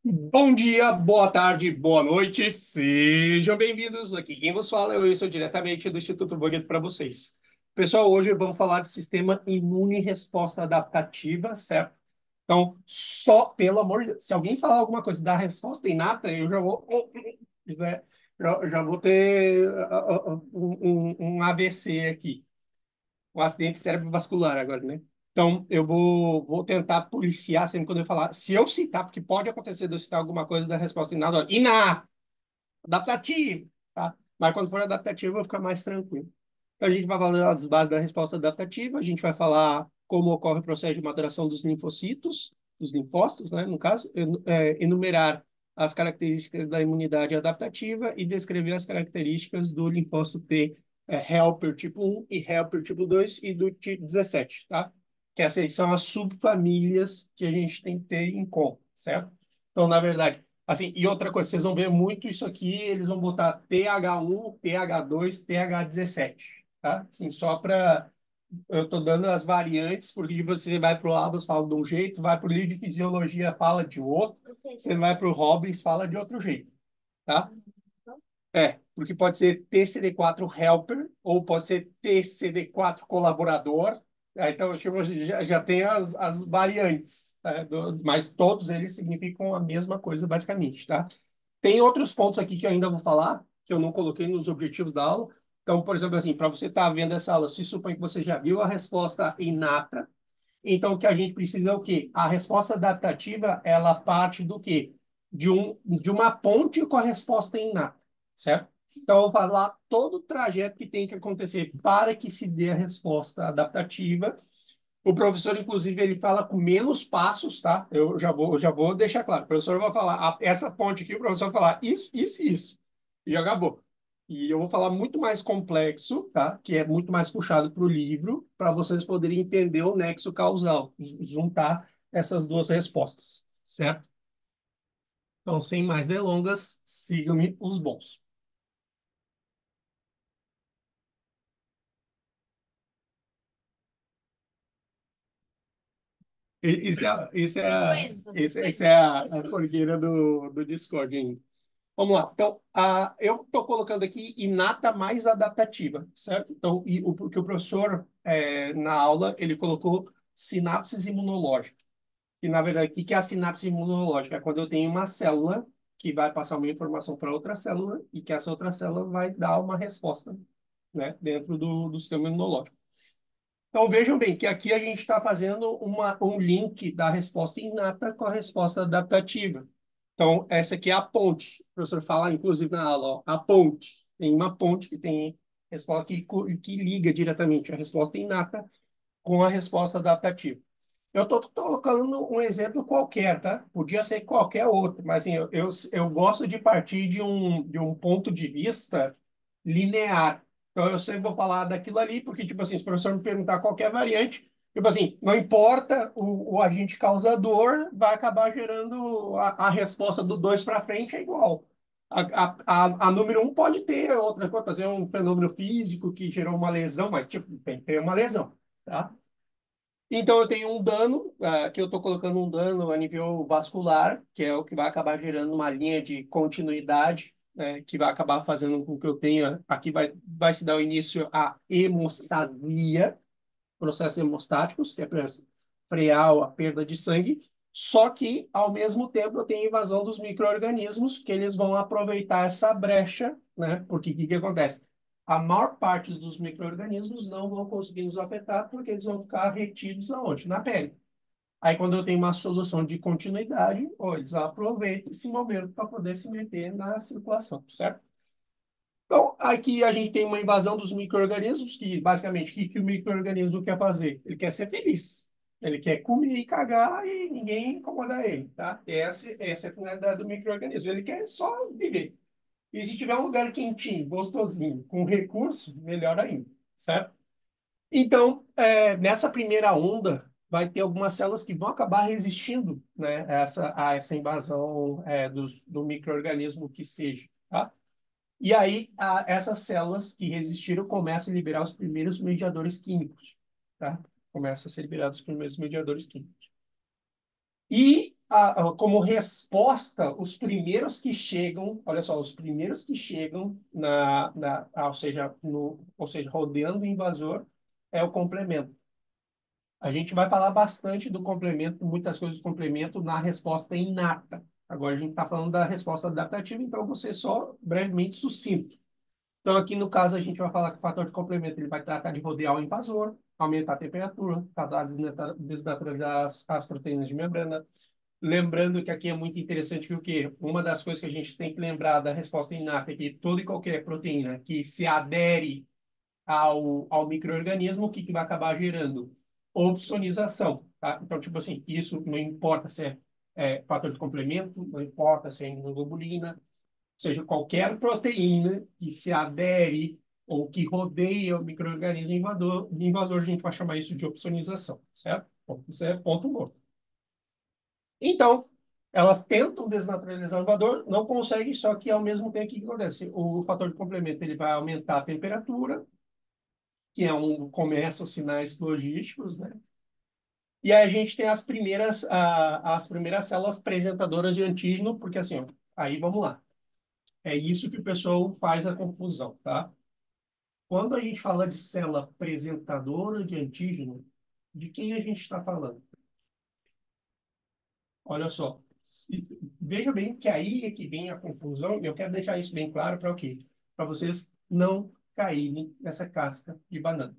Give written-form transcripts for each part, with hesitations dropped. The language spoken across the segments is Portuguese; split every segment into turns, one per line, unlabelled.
Bom dia, boa tarde, boa noite, sejam bem-vindos. Aqui quem vos fala, eu sou diretamente do Instituto Bogueto para vocês. Pessoal, hoje vamos falar de sistema imune e resposta adaptativa, certo? Então, só pelo amor de Deus, se alguém falar alguma coisa da resposta inata, eu já vou, né, já vou ter um AVC aqui, um acidente cerebrovascular agora, né? Então, eu vou tentar policiar sempre quando eu falar. Se eu citar, porque pode acontecer de eu citar alguma coisa da resposta inata, adaptativo, tá? Mas quando for adaptativo, eu vou ficar mais tranquilo. Então, a gente vai falar das bases da resposta adaptativa, a gente vai falar como ocorre o processo de maturação dos linfocitos, dos linfócitos, né, no caso, enumerar as características da imunidade adaptativa e descrever as características do linfócito T, helper tipo 1 e helper tipo 2 e do tipo 17, tá? Que essas são as subfamílias que a gente tem que ter em conta, certo? Então, na verdade, assim, e outra coisa, vocês vão ver muito isso aqui, eles vão botar TH1, TH2, TH17, tá? Assim, só para... Eu estou dando as variantes, porque você vai para o Abas, fala de um jeito, vai para o livro de fisiologia, fala de outro, você vai para o Robbins, fala de outro jeito, tá? Porque pode ser TCD4 helper, ou pode ser TCD4 colaborador. Então, tipo, já tem as variantes, tá? Mas todos eles significam a mesma coisa, basicamente, tá? Tem outros pontos aqui que eu ainda vou falar, que eu não coloquei nos objetivos da aula. Então, por exemplo, assim, para você estar vendo essa aula, se supõe que você já viu a resposta inata. Então, o que a gente precisa é o quê? A resposta adaptativa, ela parte do quê? De uma ponte com a resposta inata, certo? Então, eu vou falar todo o trajeto que tem que acontecer para que se dê a resposta adaptativa. O professor, inclusive, ele fala com menos passos, tá? Eu já vou deixar claro. O professor vai falar, essa ponte aqui, o professor vai falar isso, isso e isso. E acabou. E eu vou falar muito mais complexo, tá? Que é muito mais puxado para o livro, para vocês poderem entender o nexo causal, juntar essas duas respostas, certo? Então, sem mais delongas, sigam-me os bons. Isso é a corgueira do Discord ainda. Vamos lá. Então, eu estou colocando aqui inata mais adaptativa, certo? Então, que o professor, na aula, ele colocou sinapses imunológicas. E, na verdade, o que é a sinapse imunológica? É quando eu tenho uma célula que vai passar uma informação para outra célula e que essa outra célula vai dar uma resposta, né, dentro do sistema imunológico. Então, vejam bem que aqui a gente está fazendo um link da resposta inata com a resposta adaptativa. Então, essa aqui é a ponte. O professor fala, inclusive, na aula, ó, a ponte. Tem uma ponte que tem resposta que liga diretamente a resposta inata com a resposta adaptativa. Eu estou colocando um exemplo qualquer, tá? Podia ser qualquer outro, mas assim, eu gosto de partir de um ponto de vista linear. Então, eu sempre vou falar daquilo ali, porque, tipo assim, se o professor me perguntar qualquer variante, tipo assim, não importa o agente causador, vai acabar gerando a resposta do 2 para frente é igual. A número um pode ter outra coisa, fazer um fenômeno físico que gerou uma lesão, mas, tipo, tem que ter uma lesão, tá? Então, eu tenho um dano, que eu estou colocando um dano a nível vascular, que é o que vai acabar gerando uma linha de continuidade, né, que vai acabar fazendo com que eu tenha. Aqui vai se dar o início à hemostasia, processos hemostáticos, que é para frear a perda de sangue. Só que, ao mesmo tempo, eu tenho invasão dos micro-organismos, que eles vão aproveitar essa brecha, né? Porque o que acontece? A maior parte dos micro-organismos não vão conseguir nos afetar, porque eles vão ficar retidos aonde? Na pele. Aí, quando eu tenho uma solução de continuidade, eles aproveitam esse momento para poder se meter na circulação, certo? Então, aqui a gente tem uma invasão dos micro-organismos, que basicamente o que o micro-organismo quer fazer? Ele quer ser feliz. Ele quer comer e cagar e ninguém incomodar ele, tá? Essa é a finalidade do micro-organismo. Ele quer só viver. E se tiver um lugar quentinho, gostosinho, com recurso, melhor ainda, certo? Então, nessa primeira onda, vai ter algumas células que vão acabar resistindo, né, a essa invasão, do micro-organismo que seja, tá? E aí, essas células que resistiram começam a liberar os primeiros mediadores químicos, tá? Começam a ser liberados os primeiros mediadores químicos. E, como resposta, os primeiros que chegam, olha só, os primeiros que chegam ou seja, rodeando o invasor, é o complemento. A gente vai falar bastante do complemento, muitas coisas do complemento na resposta inata. Agora a gente está falando da resposta adaptativa, então eu vou ser só brevemente sucinto. Então, aqui no caso, a gente vai falar que o fator de complemento ele vai tratar de rodear o invasor, aumentar a temperatura, tratar de desnaturalizar as proteínas de membrana. Lembrando que aqui é muito interessante que o quê? Uma das coisas que a gente tem que lembrar da resposta inata é que toda e qualquer proteína que se adere ao micro-organismo, o que vai acabar gerando? Opsonização, tá? Então, tipo assim, isso não importa se é fator de complemento, não importa se é imunoglobulina, ou seja, qualquer proteína que se adere ou que rodeia o micro-organismo invasor, a gente vai chamar isso de opsonização, certo? Bom, isso é ponto morto. Então, elas tentam desnaturalizar o invasor, não conseguem, só que ao mesmo tempo, o que acontece? O fator de complemento ele vai aumentar a temperatura, que é começa os sinais logísticos, né? E aí a gente tem as primeiras células apresentadoras de antígeno, porque assim, ó, aí vamos lá. É isso que o pessoal faz a confusão, tá? Quando a gente fala de célula apresentadora de antígeno, de quem a gente está falando? Olha só, veja bem que aí é que vem a confusão, e eu quero deixar isso bem claro para o quê? Para vocês não caírem nessa casca de banana.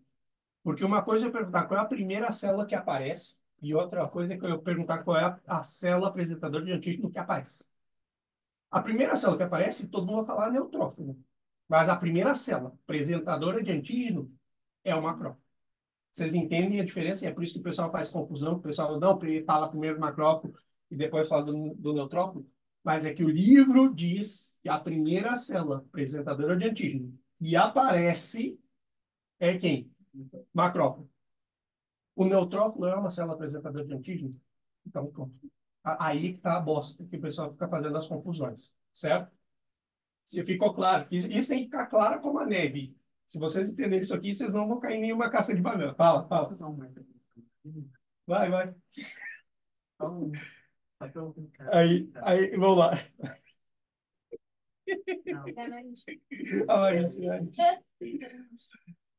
Porque uma coisa é eu perguntar qual é a primeira célula que aparece, e outra coisa é eu perguntar qual é a célula apresentadora de antígeno que aparece. A primeira célula que aparece, todo mundo vai falar neutrófilo. Mas a primeira célula apresentadora de antígeno é o macrófago. Vocês entendem a diferença? É por isso que o pessoal faz confusão. O pessoal não fala primeiro do macrófago e depois fala do neutrófilo. Mas é que o livro diz que a primeira célula apresentadora de antígeno que aparece é quem? Macrófago. O neutrófilo é uma célula apresentadora de antígeno. Então, pronto. Aí que está a bosta, que o pessoal fica fazendo as confusões, certo? Se ficou claro, isso tem que ficar claro como a neve. Se vocês entenderem isso aqui, vocês não vão cair em nenhuma caça de banana. Fala, fala. Vai, vai. Aí, vamos lá.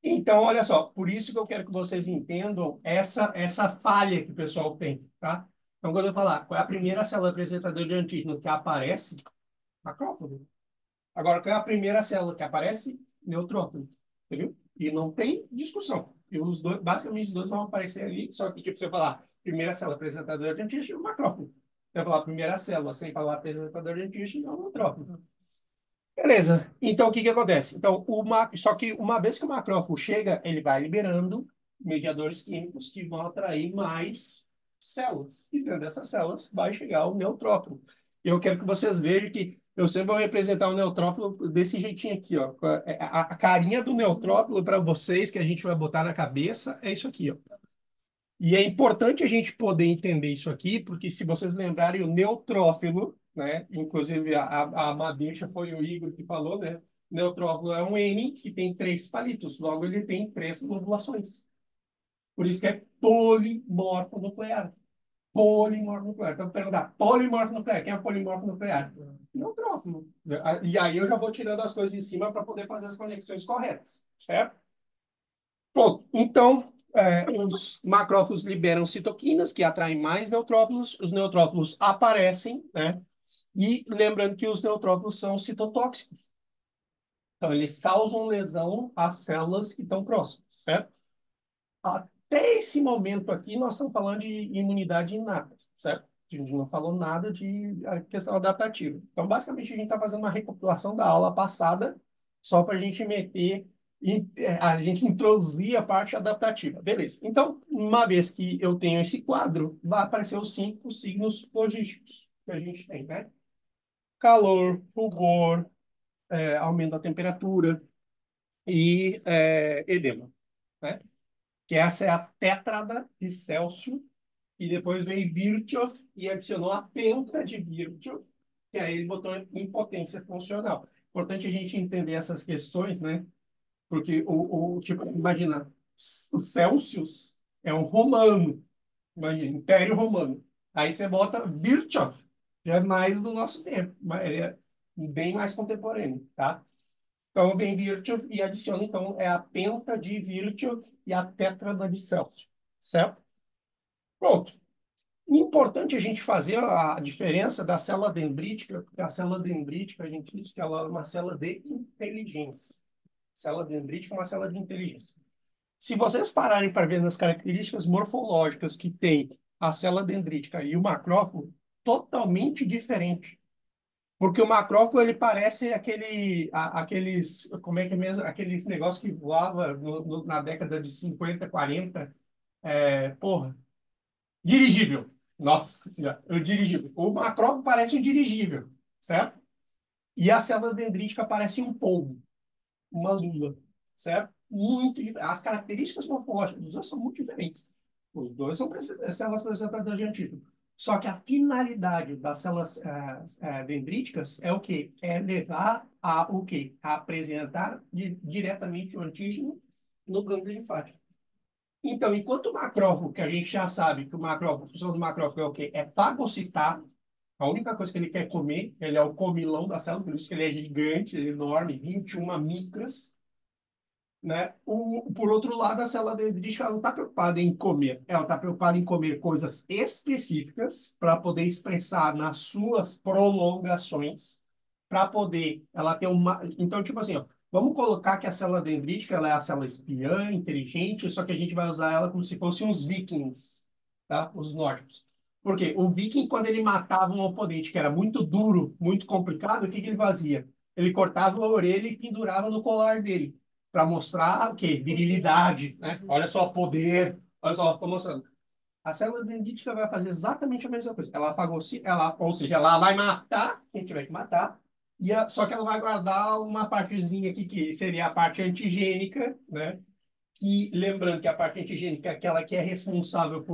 Então, olha só, por isso que eu quero que vocês entendam essa falha que o pessoal tem, tá? Então, quando eu falar qual é a primeira célula apresentadora de antígeno que aparece, macrófago. Agora, qual é a primeira célula que aparece? Neutrófilo, entendeu? E não tem discussão. E os dois, basicamente, os dois vão aparecer ali, só que, tipo, você falar primeira célula apresentadora de antígeno, macrófago. Você falar primeira célula sem falar apresentadora de antígeno, é um neutrófilo. Beleza. Então, o que que acontece? Então, só que uma vez que o macrófago chega, ele vai liberando mediadores químicos que vão atrair mais células. E dentro dessas células vai chegar o neutrófilo. Eu quero que vocês vejam que eu sempre vou representar o neutrófilo desse jeitinho aqui, ó. A carinha do neutrófilo para vocês que a gente vai botar na cabeça é isso aqui, ó. E é importante a gente poder entender isso aqui, porque se vocês lembrarem, o neutrófilo, né? Inclusive a madeixa foi o Igor que falou, né? Neutrófilo é um N que tem 3 palitos, logo ele tem 3 lobulações. Por isso que é polimorfo nuclear. Polimorfo nuclear. Então, perguntar, polimorfo nuclear, quem é polimorfo nuclear? Neutrófilo. E aí eu já vou tirando as coisas de cima para poder fazer as conexões corretas, certo? Pronto. Então, os macrófagos liberam citoquinas, que atraem mais neutrófilos. Os neutrófilos aparecem, né? E lembrando que os neutrófilos são citotóxicos. Então, eles causam lesão às células que estão próximas, certo? Até esse momento aqui, nós estamos falando de imunidade inata, certo? A gente não falou nada de questão adaptativa. Então, basicamente, a gente está fazendo uma recopilação da aula passada, só para a gente a gente introduzir a parte adaptativa. Beleza. Então, uma vez que eu tenho esse quadro, vai aparecer os 5 signos logísticos que a gente tem, né? Calor, rubor, aumento da temperatura e edema, né? Que essa é a tétrada de Celsius, e depois veio Virchow e adicionou a penta de Virchow, que aí ele botou em potência funcional. Importante a gente entender essas questões, né? Porque tipo, imagina, o Celsius é um romano, imagina, Império Romano. Aí você bota Virchow, já é mais do nosso tempo, mas ele é bem mais contemporâneo, tá? Então vem Virchow e adiciona, então, é a penta de Virchow e a tétrada de Celsius, certo? Pronto. Importante a gente fazer a diferença da célula dendrítica, porque a célula dendrítica, a gente diz que ela é uma célula de inteligência. Célula dendrítica é uma célula de inteligência. Se vocês pararem para ver nas características morfológicas que tem a célula dendrítica e o macrófago, totalmente diferente. Porque o macrófago, ele parece aqueles, como é que é mesmo, aqueles negócios que voava na década de 50, 40, porra, dirigível. Nossa Senhora, o dirigível. O macrófago parece um dirigível, certo? E a célula dendrítica parece um polvo, uma lula, certo? As características morfológicas dos dois são muito diferentes. Os dois são células apresentadoras de antídoto. Só que a finalidade das células dendríticas é o quê? É levar a o quê? A apresentar diretamente o antígeno no gânglio linfático. Então, enquanto o macrófago, que a gente já sabe que o macrófago, a função do macrófago é o quê? É fagocitar. A única coisa que ele quer comer, ele é o comilão da célula, por isso que ele é gigante, ele é enorme, 21 micras, né? Por outro lado, a célula dendrítica ela não está preocupada em comer, ela está preocupada em comer coisas específicas para poder expressar nas suas prolongações, para poder ela ter uma. Então, tipo assim, ó, vamos colocar que a célula dendrítica ela é a célula espiã, inteligente, só que a gente vai usar ela como se fossem os vikings, tá? Os nórdicos. Por quê? O viking, quando ele matava um oponente que era muito duro, muito complicado, o que que ele fazia? Ele cortava a orelha e pendurava no colar dele para mostrar o quê? Virilidade, né? Olha só, poder. Olha só, estou mostrando. A célula dendrítica vai fazer exatamente a mesma coisa. Ela fagocita, ou seja, ela vai matar quem tiver que matar, só que ela vai guardar uma partezinha aqui que seria a parte antigênica, né? Que, lembrando que a parte antigênica é aquela que é responsável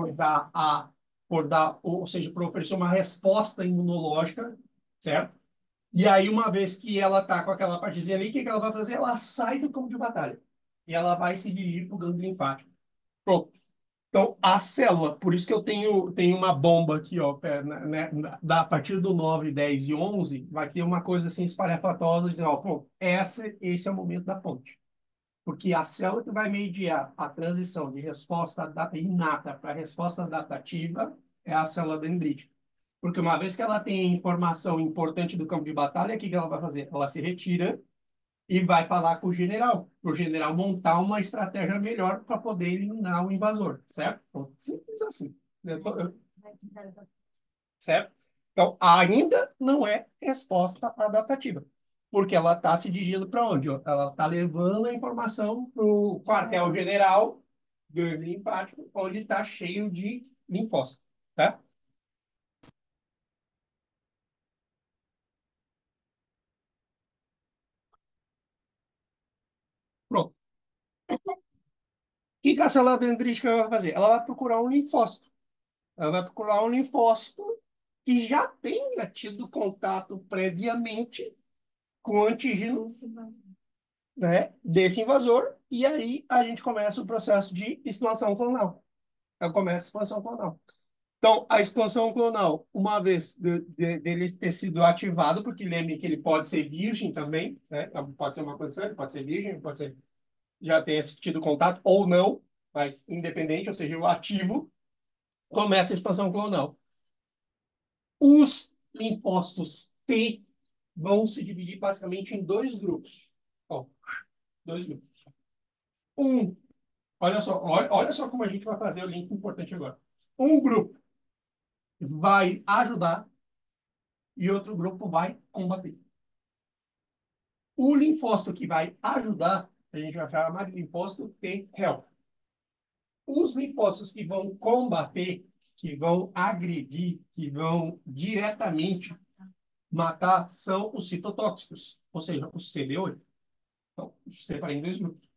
ou seja, por oferecer uma resposta imunológica, certo? E aí, uma vez que ela tá com aquela partezinha ali, o que que ela vai fazer? Ela sai do campo de batalha. E ela vai se dirigir para o gânglio linfático. Pronto. Então, a célula, por isso que eu tenho uma bomba aqui, ó, a partir do 9, 10 e 11, vai ter uma coisa assim espalhafatosa, dizendo, ó, pô, esse é o momento da ponte. Porque a célula que vai mediar a transição de resposta inata para resposta adaptativa é a célula dendrítica. Porque uma vez que ela tem informação importante do campo de batalha, o que que ela vai fazer? Ela se retira e vai falar com o general, para o general montar uma estratégia melhor para poder eliminar o invasor, certo? Então, simples assim. Certo? Então, ainda não é resposta adaptativa, porque ela está se dirigindo para onde? Ó? Ela está levando a informação para o quartel-general do linfático, onde está cheio de linfócitos, tá? Pronto. O que a célula dendrítica vai fazer? Ela vai procurar um linfócito. Ela vai procurar um linfócito que já tenha tido contato previamente com o antígeno, né, desse invasor, e aí a gente começa o processo de expansão clonal. Ela começa a expansão clonal. Então, a expansão clonal, uma vez dele ter sido ativado, porque lembre que ele pode ser virgem também, né? Pode ser uma condição, pode ser virgem, pode ser já ter tido contato ou não, mas independente, ou seja, o ativo, começa a expansão clonal. Os linfócitos T vão se dividir basicamente em dois grupos. Ó, dois grupos. Um, olha só como a gente vai fazer o link importante agora. Um grupo vai ajudar e outro grupo vai combater. O linfócito que vai ajudar, a gente vai chamar de linfócito T-helper. Os linfócitos que vão combater, que vão agredir, que vão diretamente matar, são os citotóxicos, ou seja, os CD8. Então, separei em dois grupos.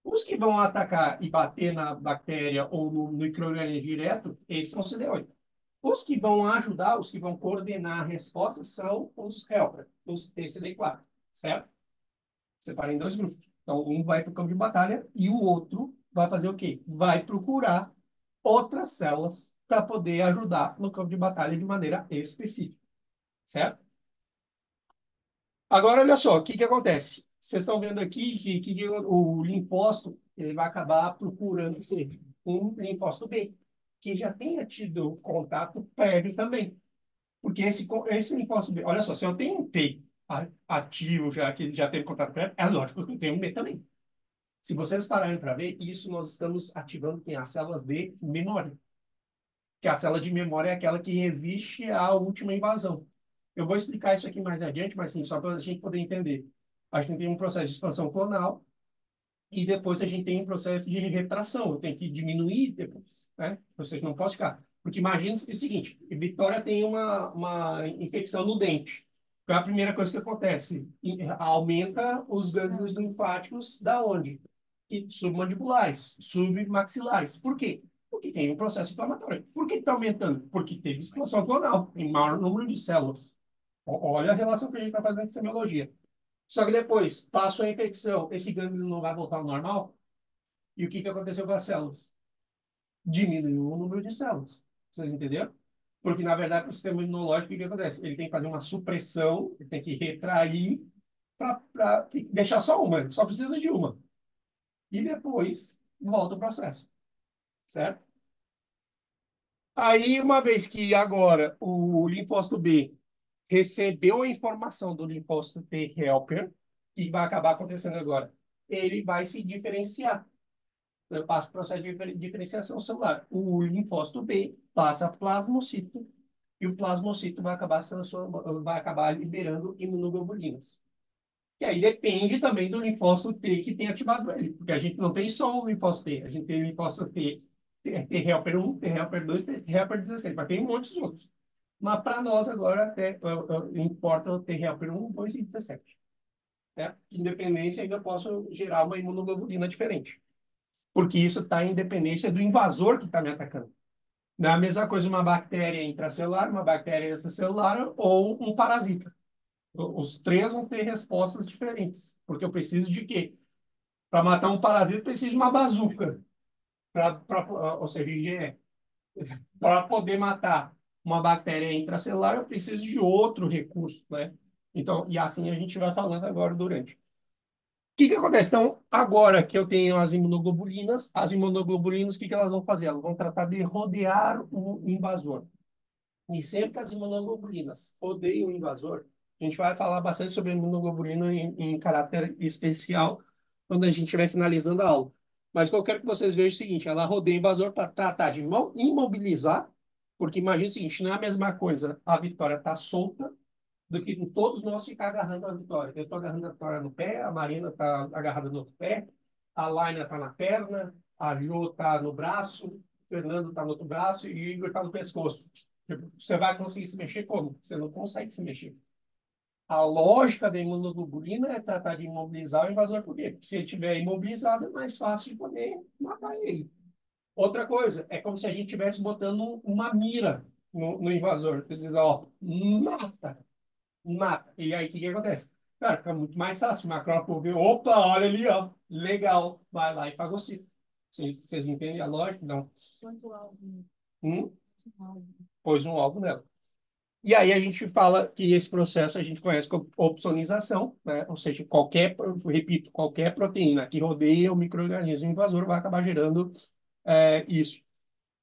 Os que vão atacar e bater na bactéria ou no microorganismo direto, esses são CD8. Os que vão ajudar, os que vão coordenar a resposta, são os helper, os TCD4, certo? Separem em dois grupos. Então, um vai para o campo de batalha e o outro vai fazer o quê? Vai procurar outras células para poder ajudar no campo de batalha de maneira específica, certo? Agora, olha só, o que que acontece? Vocês estão vendo aqui que o limposto ele vai acabar procurando um limposto B, que já tenha tido contato prévio também. Porque esse limposto B, olha só, se eu tenho um T ativo, já que ele já teve contato prévio, é lógico que eu tenho um B também. Se vocês pararem para ver, isso nós estamos ativando quem? As células de memória. Que a célula de memória é aquela que resiste à última invasão. Eu vou explicar isso aqui mais adiante, mas sim, só para a gente poder entender. A gente tem um processo de expansão clonal e depois a gente tem um processo de retração. Eu tenho que diminuir depois, né? Ou seja, não posso ficar. Porque imagina o seguinte, Vitória tem uma infecção no dente. Qual é a primeira coisa que acontece? Aumenta os gânglios linfáticos da onde? Submandibulares, submaxilares. Por quê? Porque tem um processo inflamatório. Por que está aumentando? Porque teve expansão clonal, em maior número de células. Olha a relação que a gente está fazendo com semiologia. Só que depois, passou a infecção, esse gânglio não vai voltar ao normal. E o que que aconteceu com as células? Diminuiu o número de células. Vocês entenderam? Porque, na verdade, o sistema imunológico, o que que acontece? Ele tem que fazer uma supressão, ele tem que retrair para deixar só uma, só precisa de uma. E depois volta o processo, certo? Aí, uma vez que agora o linfócito B recebeu a informação do linfócito T helper, que vai acabar acontecendo agora, ele vai se diferenciar. Então, passa o processo de diferenciação celular. O linfócito B passa plasmocito e o plasmocito vai acabar liberando imunoglobulinas. Que aí depende também do linfócito T que tem ativado ele, porque a gente não tem só o linfócito T, a gente tem o linfócito T helper 1, T helper 2, T helper 16, mas tem um monte de outros. Mas para nós agora importa o T helper 1, 2 e 17. Certo? Independência, ainda posso gerar uma imunoglobulina diferente, porque isso está em dependência do invasor que está me atacando. Não é a mesma coisa uma bactéria intracelular, uma bactéria extracelular ou um parasita. Os três vão ter respostas diferentes, porque eu preciso de quê? Para matar um parasita, eu preciso de uma bazuca, ou seja, IgE. Para poder matar uma bactéria intracelular, eu preciso de outro recurso, né? Então, e assim a gente vai falando agora durante. O que que acontece? Então, agora que eu tenho as imunoglobulinas, o que que elas vão fazer? Elas vão tratar de rodear o invasor. E sempre que as imunoglobulinas rodeiam o invasor, a gente vai falar bastante sobre imunoglobulina em caráter especial quando a gente estiver finalizando a aula. Mas eu quero que vocês vejam o seguinte, ela rodeia o invasor para tratar de imobilizar, porque imagina o seguinte, não é a mesma coisa a Vitória está solta do que todos nós ficar agarrando a Vitória. Eu estou agarrando a Vitória no pé, a Marina está agarrada no outro pé, a Laina está na perna, a Jo está no braço, o Fernando está no outro braço e o Igor está no pescoço. Tipo, você vai conseguir se mexer como? Você não consegue se mexer. A lógica da imunoglobulina é tratar de imobilizar o invasor, por quê? Porque se ele estiver imobilizado, é mais fácil de poder matar ele. Outra coisa, é como se a gente estivesse botando uma mira no invasor. Você diz, ó, mata, mata. E aí, o que que acontece? Cara, fica muito mais fácil. O macrófago vê, opa, olha ali, ó, legal. Vai lá e fagocita. Vocês entendem a lógica? Não. Hum? Pôs um alvo nela. E aí a gente fala que esse processo a gente conhece como opsonização, né? Ou seja, repito, qualquer proteína que rodeia o micro-organismo invasor vai acabar gerando isso.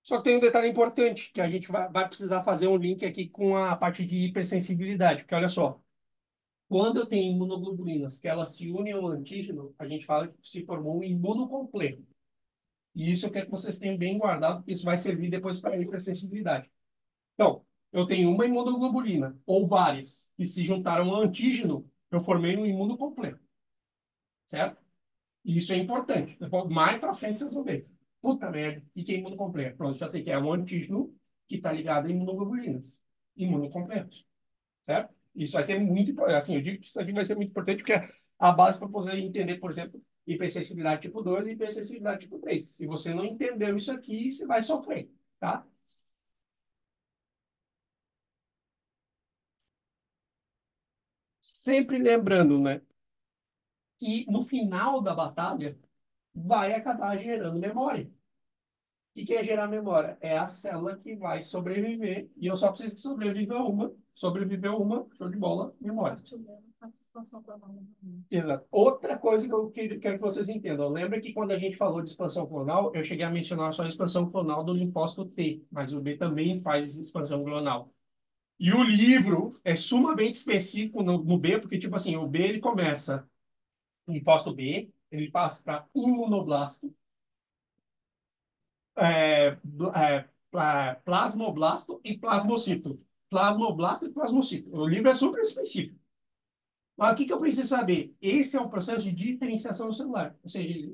Só que tem um detalhe importante, que a gente vai precisar fazer um link aqui com a parte de hipersensibilidade, porque olha só, quando eu tenho imunoglobulinas que elas se unem ao antígeno, a gente fala que se formou um imunocompleto. E isso eu quero que vocês tenham bem guardado, porque isso vai servir depois para a hipersensibilidade. Então, eu tenho uma imunoglobulina, ou várias, que se juntaram ao antígeno, eu formei um imunocompleto, certo? E isso é importante. Depois, mais para frente vocês vão ver. Puta merda, o que é imunocompleto? Pronto, já sei que é um antígeno que está ligado a imunoglobulinas. Imunocompletos, certo? Isso vai ser muito importante. Assim, eu digo que isso aqui vai ser muito importante porque é a base para você entender, por exemplo, hipersensibilidade tipo 2 e hipersensibilidade tipo 3. Se você não entendeu isso aqui, você vai sofrer, tá? Sempre lembrando, né, que no final da batalha vai acabar gerando memória. que é gerar memória? É a célula que vai sobreviver, e eu só preciso que sobreviver uma, show de bola, memória. Exato. Outra coisa que eu quero que vocês entendam, lembra que quando a gente falou de expansão clonal, eu cheguei a mencionar só a expansão clonal do linfócito T, mas o B também faz expansão clonal. E o livro é sumamente específico no B, porque, tipo assim, o B ele começa em linfócito B, ele passa para imunoblasto, plasmoblasto e plasmocito. Plasmoblasto e plasmocito. O livro é super específico. Mas o que eu preciso saber? Esse é um processo de diferenciação celular. Ou seja,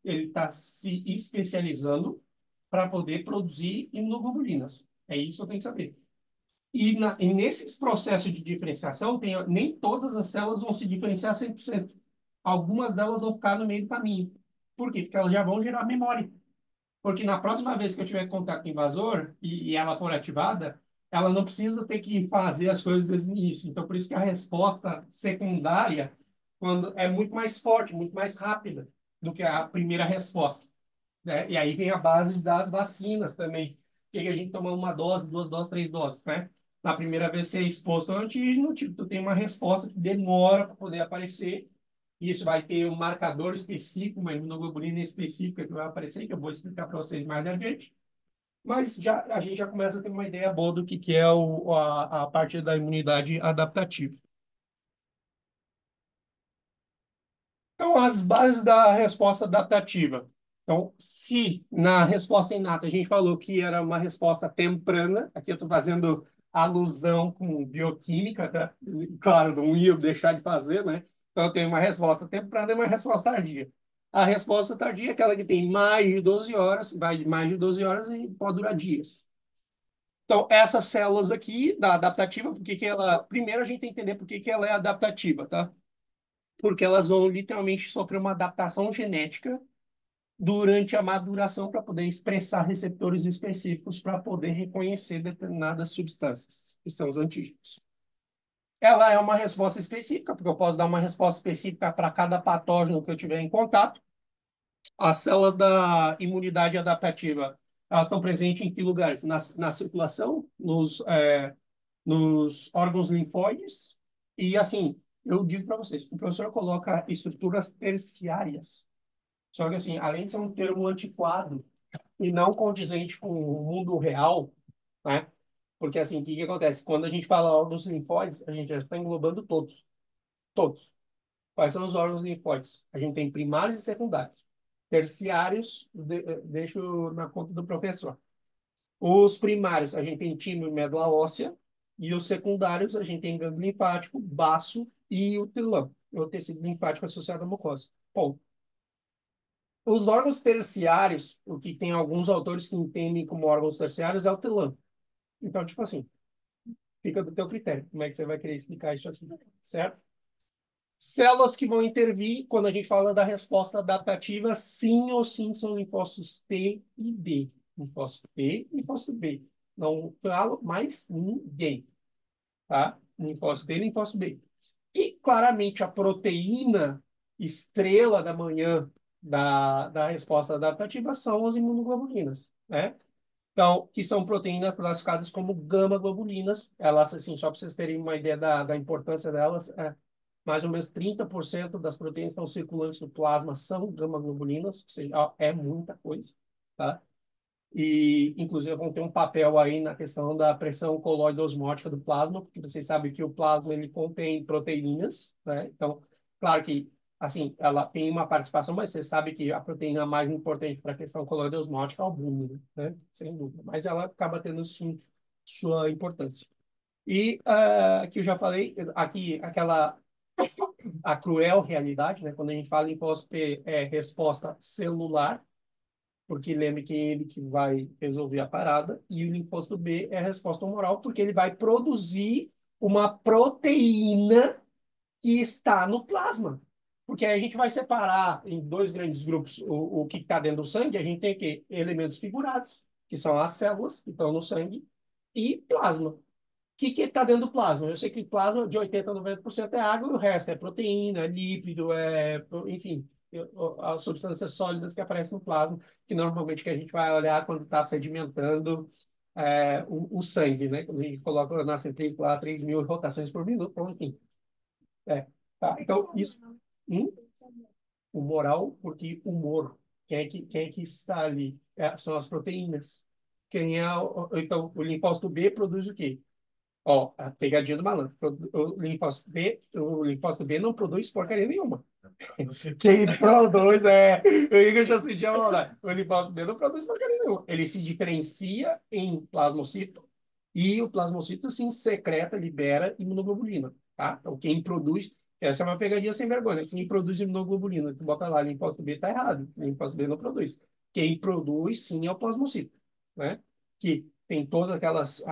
ele tá se especializando para poder produzir imunoglobulinas. É isso que eu tenho que saber. E nesses processos de diferenciação, nem todas as células vão se diferenciar 100%. Algumas delas vão ficar no meio do caminho. Por quê? Porque elas já vão gerar memória. Porque na próxima vez que eu tiver contato com o invasor e ela for ativada, ela não precisa ter que fazer as coisas desde o início. Então, por isso que a resposta secundária quando é muito mais forte, muito mais rápida do que a primeira resposta, né? E aí vem a base das vacinas também. Que a gente toma uma dose, duas doses, três doses, né? Na primeira vez ser exposto ao antígeno, tipo, tu tem uma resposta que demora para poder aparecer. Isso vai ter um marcador específico, uma imunoglobulina específica que vai aparecer, que eu vou explicar para vocês mais adiante. Mas a gente já começa a ter uma ideia boa do que é a parte da imunidade adaptativa. Então, as bases da resposta adaptativa. Então, se na resposta inata a gente falou que era uma resposta temprana, aqui eu estou fazendo alusão com bioquímica, tá? Claro, não ia deixar de fazer, né? Então, eu tenho uma resposta temprana e uma resposta tardia. A resposta tardia é aquela que tem mais de 12 horas, vai de mais de 12 horas e pode durar dias. Então, essas células aqui da adaptativa, por que que ela. Primeiro, a gente tem que entender por que que ela é adaptativa, tá? Porque elas vão literalmente sofrer uma adaptação genética durante a maduração para poder expressar receptores específicos para poder reconhecer determinadas substâncias, que são os antígenos. Ela é uma resposta específica, porque eu posso dar uma resposta específica para cada patógeno que eu tiver em contato. As células da imunidade adaptativa, elas estão presentes em que lugares? Na circulação, nos órgãos linfóides. E, assim, eu digo para vocês, o professor coloca estruturas terciárias. Só que, assim, além de ser um termo antiquado e não condizente com o mundo real, né? Porque, assim, o que que acontece? Quando a gente fala órgãos linfóides, a gente já está englobando todos. Todos. Quais são os órgãos linfóides? A gente tem primários e secundários. Terciários, deixo na conta do professor. Os primários, a gente tem timo e medula óssea. E os secundários, a gente tem gânglio linfático, baço e o telão, o tecido linfático associado à mucosa. Ponto. Os órgãos terciários, o que tem alguns autores que entendem como órgãos terciários, é o telã. Então, tipo assim, fica do teu critério. Como é que você vai querer explicar isso assim, certo? Células que vão intervir, quando a gente fala da resposta adaptativa, sim ou sim são linfócitos T e B. Linfócito T e linfócito B. Não falo mais ninguém, tá? Linfócito T e linfócito B. E, claramente, a proteína estrela da manhã da resposta adaptativa são as imunoglobulinas, né? Então, que são proteínas classificadas como gama-globulinas. Elas, assim, só para vocês terem uma ideia da importância delas, mais ou menos 30% das proteínas que estão circulantes no plasma são gama-globulinas, ou seja, ó, é muita coisa, tá? E, inclusive, vão ter um papel aí na questão da pressão colóide osmótica do plasma, porque vocês sabem que o plasma ele contém proteínas, né? Então, claro que, assim, ela tem uma participação, mas você sabe que a proteína mais importante para a questão colóide osmótica é o albúmina, né? Sem dúvida. Mas ela acaba tendo, sim, sua importância. E, que eu já falei, aqui, a cruel realidade, né? Quando a gente fala em resposta celular, porque lembre que é ele que vai resolver a parada, e o linfócito B é a resposta humoral, porque ele vai produzir uma proteína que está no plasma. Porque aí a gente vai separar em dois grandes grupos o que está dentro do sangue, a gente tem aqui elementos figurados, que são as células que estão no sangue, e plasma. O que está dentro do plasma? Eu sei que plasma de 80% a 90% é água, e o resto é proteína, é lípido, enfim, as substâncias sólidas que aparecem no plasma, que normalmente que a gente vai olhar quando está sedimentando o sangue, né? Quando a gente coloca na centrífuga lá 3.000 rotações por minuto, bom, enfim. Tá? Então, isso. Hum? Humoral, porque humor. Quem é que está ali? São as proteínas. Então, o linfócito B produz o quê? Ó, a pegadinha do malandro. O linfócito B não produz porcaria nenhuma. Quem produz o Igor já sentiu a o linfócito B não produz porcaria nenhuma. Ele se diferencia em plasmocito e o plasmocito se secreta, libera imunoglobulina, tá? Então, quem produz, essa é uma pegadinha sem vergonha, quem produz imunoglobulina, tu bota lá, linfócito B tá errado, linfócito B não produz. Quem produz, sim, é o plasmocito, né? Que tem todas aquelas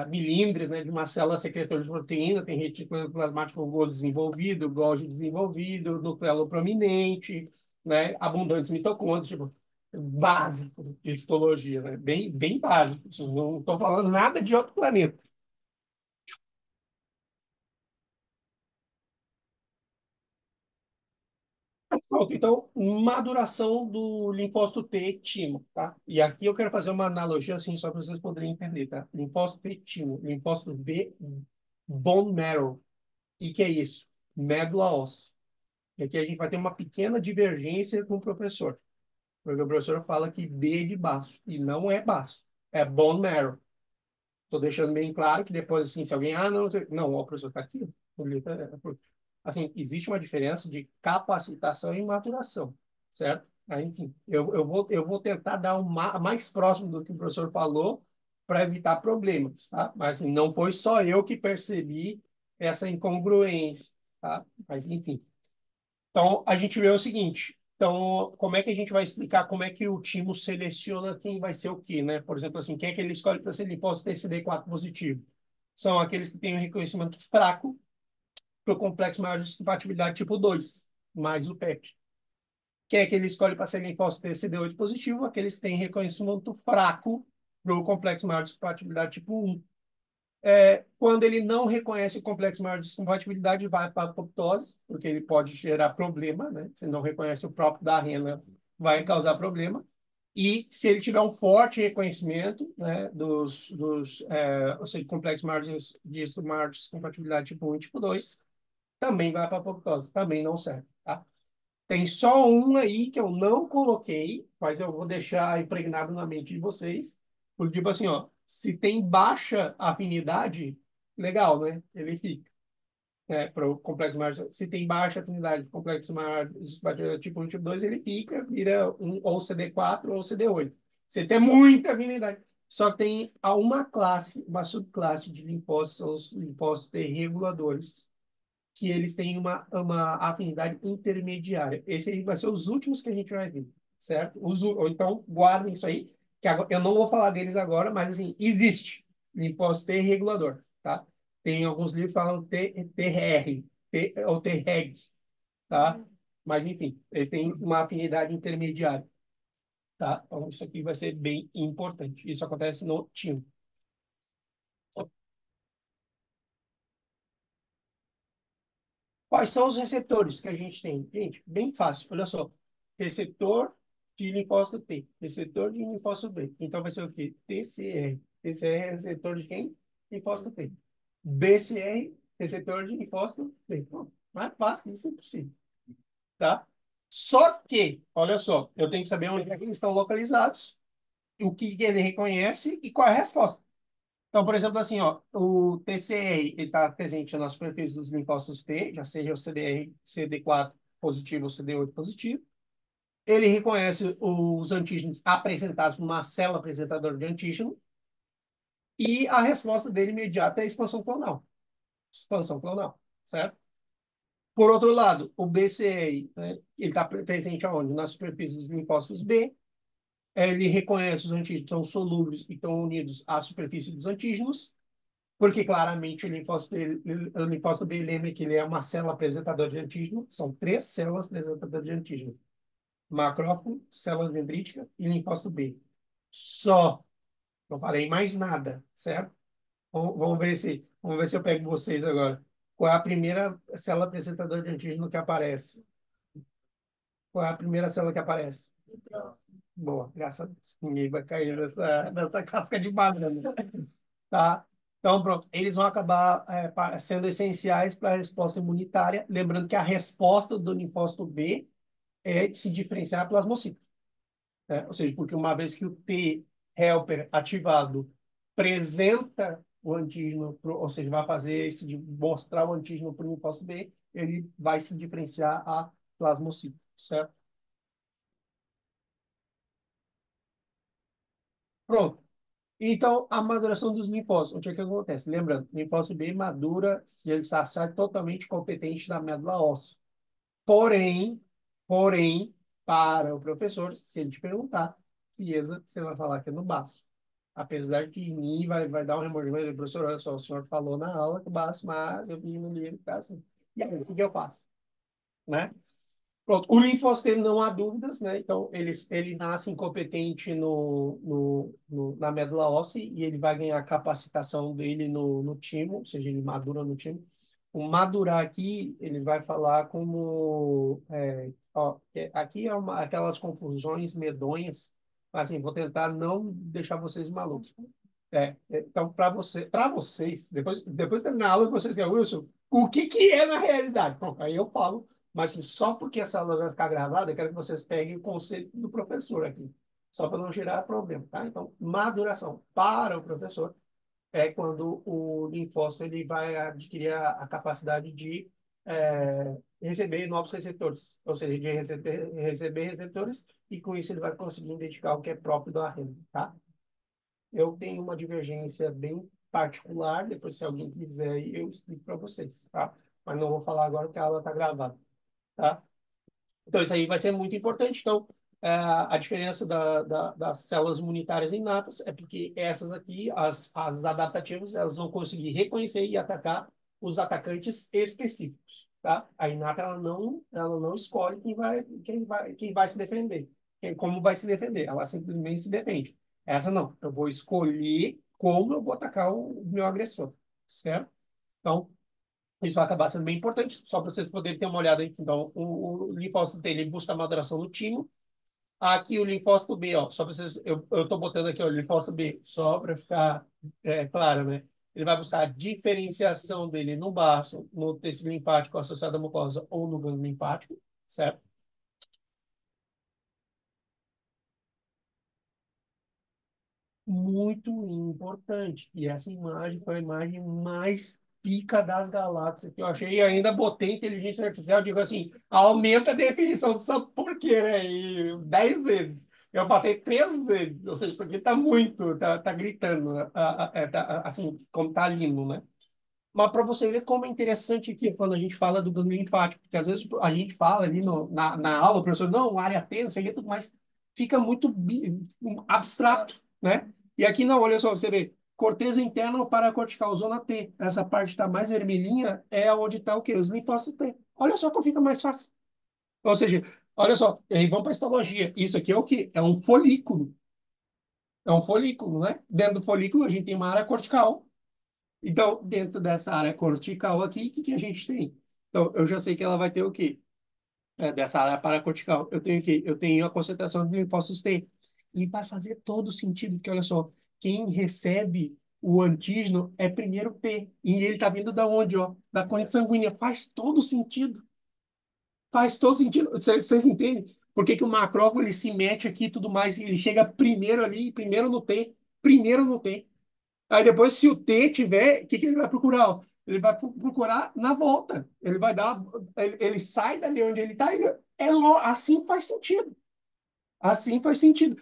milímetros, né, de uma célula secretora de proteína, tem retículo plasmático rugoso desenvolvido, Golgi desenvolvido, nucleolo prominente, né, abundantes mitocôndrias, tipo, básico de histologia, né, bem básico. Não estou falando nada de outro planeta. Pronto, então, maduração do linfócito T timo, tá? E aqui eu quero fazer uma analogia assim, só para vocês poderem entender, tá? Linfócito T timo, linfócito B, bone marrow. O que é isso? Médula óssea. E aqui a gente vai ter uma pequena divergência com o professor. Porque o professor fala que B é de baço, e não é baço, é bone marrow. Estou deixando bem claro que depois, assim, se alguém, não, não, o professor está aqui. Assim, existe uma diferença de capacitação e maturação, certo? Aí, enfim, eu vou tentar dar mais próximo do que o professor falou para evitar problemas, tá? Mas assim, não foi só eu que percebi essa incongruência, tá? Mas, enfim. Então, a gente vê o seguinte. Então, como é que a gente vai explicar como é que o timo seleciona quem vai ser o quê, né? Por exemplo, assim, quem é que ele escolhe para ser linfócito TCD4 positivo? São aqueles que têm um reconhecimento fraco para o complexo maior de compatibilidade tipo 2, mais o PET. Quem é que ele escolhe para ser linfócito TCD8 positivo? Aqueles que têm reconhecimento fraco para o complexo maior de compatibilidade tipo 1. Quando ele não reconhece o complexo maior de descompatibilidade, vai para a apoptose, porque ele pode gerar problema, né? Se não reconhece o próprio da rena, vai causar problema. E se ele tiver um forte reconhecimento, né, ou seja, complexo maior de descompatibilidade tipo 1 e tipo 2, também vai para a apoptose, também não serve, tá? Tem só um aí que eu não coloquei, mas eu vou deixar impregnado na mente de vocês. Porque, tipo assim, ó, se tem baixa afinidade, legal, né? Ele fica. Para o complexo maior. Se tem baixa afinidade, complexo maior, tipo 1, tipo 2, ele fica, vira ou CD4 ou CD8. Você tem muita afinidade. Só tem uma classe, uma subclasse de linfócitos, são os linfócitos T reguladores, que eles têm uma afinidade intermediária. Esse aí vai ser os últimos que a gente vai ver, certo? Ou então, guardem isso aí, que agora, eu não vou falar deles agora, mas assim, existe linfócito T regulador, tá? Tem alguns livros que falam TR, ou TREG, tá? Mas, enfim, eles têm uma afinidade intermediária, tá? Então, isso aqui vai ser bem importante. Isso acontece no TIM. Quais são os receptores que a gente tem? Gente, bem fácil. Olha só. Receptor de linfócito T, receptor de linfócito B. Então vai ser o quê? TCR. TCR é receptor de quem? Linfócito T. BCR, receptor de linfócito B. Bom, mais fácil, isso é possível. Tá? Só que, olha só, eu tenho que saber onde é que eles estão localizados, o que ele reconhece e qual é a resposta. Então, por exemplo, assim, ó, o TCR está presente na superfície dos linfócitos T, já seja o CDR, CD4 positivo ou CD8 positivo. Ele reconhece os antígenos apresentados por uma célula apresentadora de antígeno e a resposta dele imediata é a expansão clonal. Expansão clonal, certo? Por outro lado, o BCR, né, ele está presente aonde? Na superfície dos linfócitos B. Ele reconhece os antígenos que estão solúveis e estão unidos à superfície dos antígenos. Porque claramente o linfócito B, lembra que ele é uma célula apresentadora de antígeno, são três células apresentadoras de antígeno: macrófago, célula dendrítica e linfócito B. Só. Não falei mais nada, certo? Vamos ver se eu pego vocês agora. Qual é a primeira célula apresentadora de antígeno que aparece? Qual é a primeira célula que aparece? Boa, graças a Deus. Ninguém vai cair nessa casca de banana. Tá? Então, pronto. Eles vão acabar sendo essenciais para a resposta imunitária. Lembrando que a resposta do linfócito B é se diferenciar plasmocito. Né? Ou seja, porque uma vez que o T helper ativado apresenta o antígeno, ou seja, vai fazer esse de mostrar o antígeno para o linfócito B, ele vai se diferenciar a plasmocito, certo? Pronto. Então, a maduração dos linfócitos, o que é que acontece? Lembrando, o linfócito B madura se ele está totalmente competente na medula óssea. Porém, porém, para o professor, se ele te perguntar, Chiesa, você vai falar que é no baço. Apesar que em mim vai dar um remordimento, professor, olha só, o senhor falou na aula que o baço, mas eu vi no livro que tá assim. E aí, o que eu faço? Né? Pronto. O linfócito ele não há dúvidas, né? Então, ele nasce incompetente na medula óssea e ele vai ganhar a capacitação dele no timo, ou seja, ele madura no timo. O madurar aqui, ele vai falar como... aqui é aquelas confusões medonhas, mas assim, vou tentar não deixar vocês malucos. Então, para vocês, depois de terminar a aula, vocês dizem, Wilson, o que que é na realidade? Pronto, aí eu falo, mas assim, só porque essa aula vai ficar gravada, eu quero que vocês peguem o conceito do professor aqui, só para não gerar problema, tá? Então, maduração para o professor é quando o linfócito ele vai adquirir a capacidade de receber novos receptores, ou seja, de receber receptores, e com isso ele vai conseguir identificar o que é próprio da renda, tá? Eu tenho uma divergência bem particular, depois se alguém quiser, eu explico para vocês, tá? Mas não vou falar agora porque a aula está gravada, tá? Então, isso aí vai ser muito importante. Então, a diferença das células imunitárias inatas é porque essas aqui, as adaptativas, elas vão conseguir reconhecer e atacar os atacantes específicos, tá? A inata, ela não escolhe quem vai se defender, como vai se defender. Ela simplesmente se defende. Essa não. Eu vou escolher como eu vou atacar o meu agressor, certo? Então, isso vai acabar sendo bem importante, só para vocês poderem ter uma olhada aí. Então, o linfócito T, ele busca a maduração no timo. Aqui o linfócito B, ó, só para vocês, eu estou botando aqui ó, o linfócito B, só para ficar claro, né? Ele vai buscar a diferenciação dele no baço, no tecido linfático associado à mucosa ou no gânglio linfático, certo? Muito importante. E essa imagem foi a imagem mais pica das galáxias que eu achei. E ainda botei inteligência artificial, digo assim, aumenta a definição dessa porqueira aí 10 vezes. Eu passei 3 vezes, ou seja, isso aqui tá muito, tá gritando, né? Assim, como tá lindo, né? Mas para você ver como é interessante aqui quando a gente fala do gânglio linfático, porque às vezes a gente fala ali na aula, o professor, não, área T, não sei o que, tudo mais, fica muito abstrato, né? E aqui não, olha só, você vê, corteza interna ou paracortical, zona T. Essa parte está mais vermelhinha é onde está o quê? Os linfócitos T. Olha só como fica mais fácil. Ou seja, olha só, e aí vamos para a histologia. Isso aqui é o quê? É um folículo. É um folículo, né? Dentro do folículo a gente tem uma área cortical. Então, dentro dessa área cortical aqui, o que que a gente tem? Então, eu já sei que ela vai ter o quê? Dessa área paracortical. Eu tenho o quê? Eu tenho a concentração de linfócitos T. E vai fazer todo sentido, porque olha só, quem recebe o antígeno é primeiro P. E ele está vindo da onde, ó? Da corrente sanguínea. Faz todo sentido. Faz todo sentido. Vocês entendem? Por que que o macrófago ele se mete aqui e tudo mais? E ele chega primeiro ali, primeiro no T. Primeiro no T. Aí depois, se o T tiver, o que que ele vai procurar? Ó? Ele vai procurar na volta. Ele vai dar, ele sai dali onde ele está. Assim faz sentido. Assim faz sentido.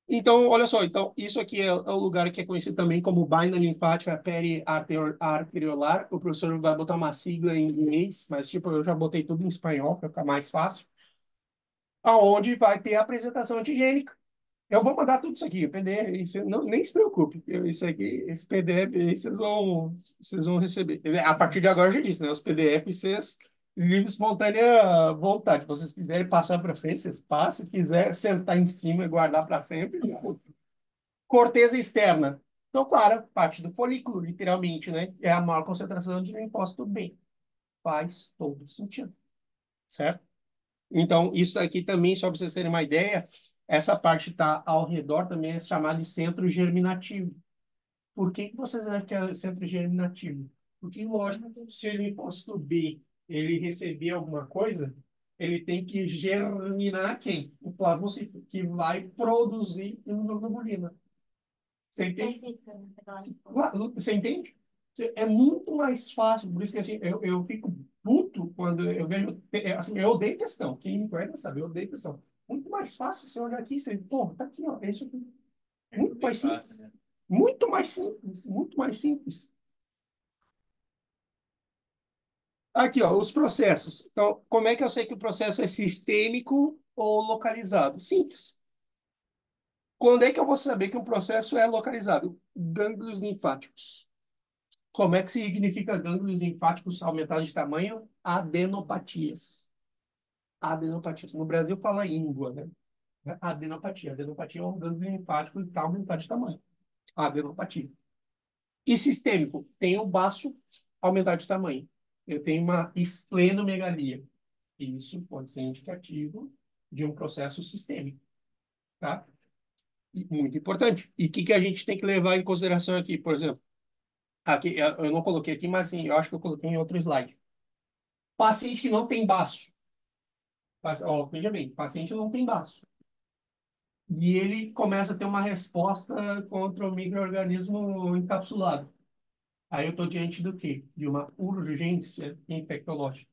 Então, olha só. Então, isso aqui é o lugar que é conhecido também como baina linfática periarteriolar. O professor vai botar uma sigla em inglês, mas tipo, eu já botei tudo em espanhol para ficar mais fácil. Aonde vai ter a apresentação antigênica. Eu vou mandar tudo isso aqui, PDF, isso, não, nem se preocupe. Isso aqui, esse PDF aí vocês vão receber. A partir de agora eu já disse, né? Os PDFs vocês livre espontânea vontade. Se vocês quiserem passar para frente, vocês passem. Se quiser sentar em cima e guardar para sempre. Corteza externa. Então, claro, parte do folículo, literalmente, né? É a maior concentração de linfócito B. Faz todo sentido, certo? Então, isso aqui também, só para vocês terem uma ideia, essa parte está ao redor também é chamada de centro germinativo. Por que que vocês acham que é centro germinativo? Porque, lógico, se ele imposto B, ele receber alguma coisa, ele tem que germinar quem? O plasmocito, que vai produzir imunoglobulina. Você entende?
Específica, né? Aquela resposta.
Você entende? É muito mais fácil, por isso que assim, eu fico puto quando eu vejo. Assim, eu odeio questão. Quem me conhece sabe, eu odeio questão. Muito mais fácil você olhar aqui e você, pô, tá aqui, ó, é isso aqui. Muito mais simples. Muito mais simples, muito mais simples. Aqui, ó, os processos. Então, como é que eu sei que o processo é sistêmico ou localizado? Simples. Quando é que eu vou saber que um processo é localizado? Gânglios linfáticos. Como é que significa gânglios linfáticos aumentados de tamanho? Adenopatias. Adenopatias. No Brasil fala íngua, né? Adenopatia. Adenopatia é um gânglio linfático que está aumentado de tamanho. Adenopatia. E sistêmico, tem o baço aumentar de tamanho. Eu tenho uma esplenomegalia. Isso pode ser indicativo de um processo sistêmico, tá? E muito importante. E o que a gente tem que levar em consideração aqui? Por exemplo, aqui eu não coloquei aqui, mas sim, eu acho que eu coloquei em outro slide. Paciente que não tem baço. Ó, veja bem, paciente não tem baço. E ele começa a ter uma resposta contra o micro-organismo encapsulado. Aí eu estou diante do quê? De uma urgência infectológica.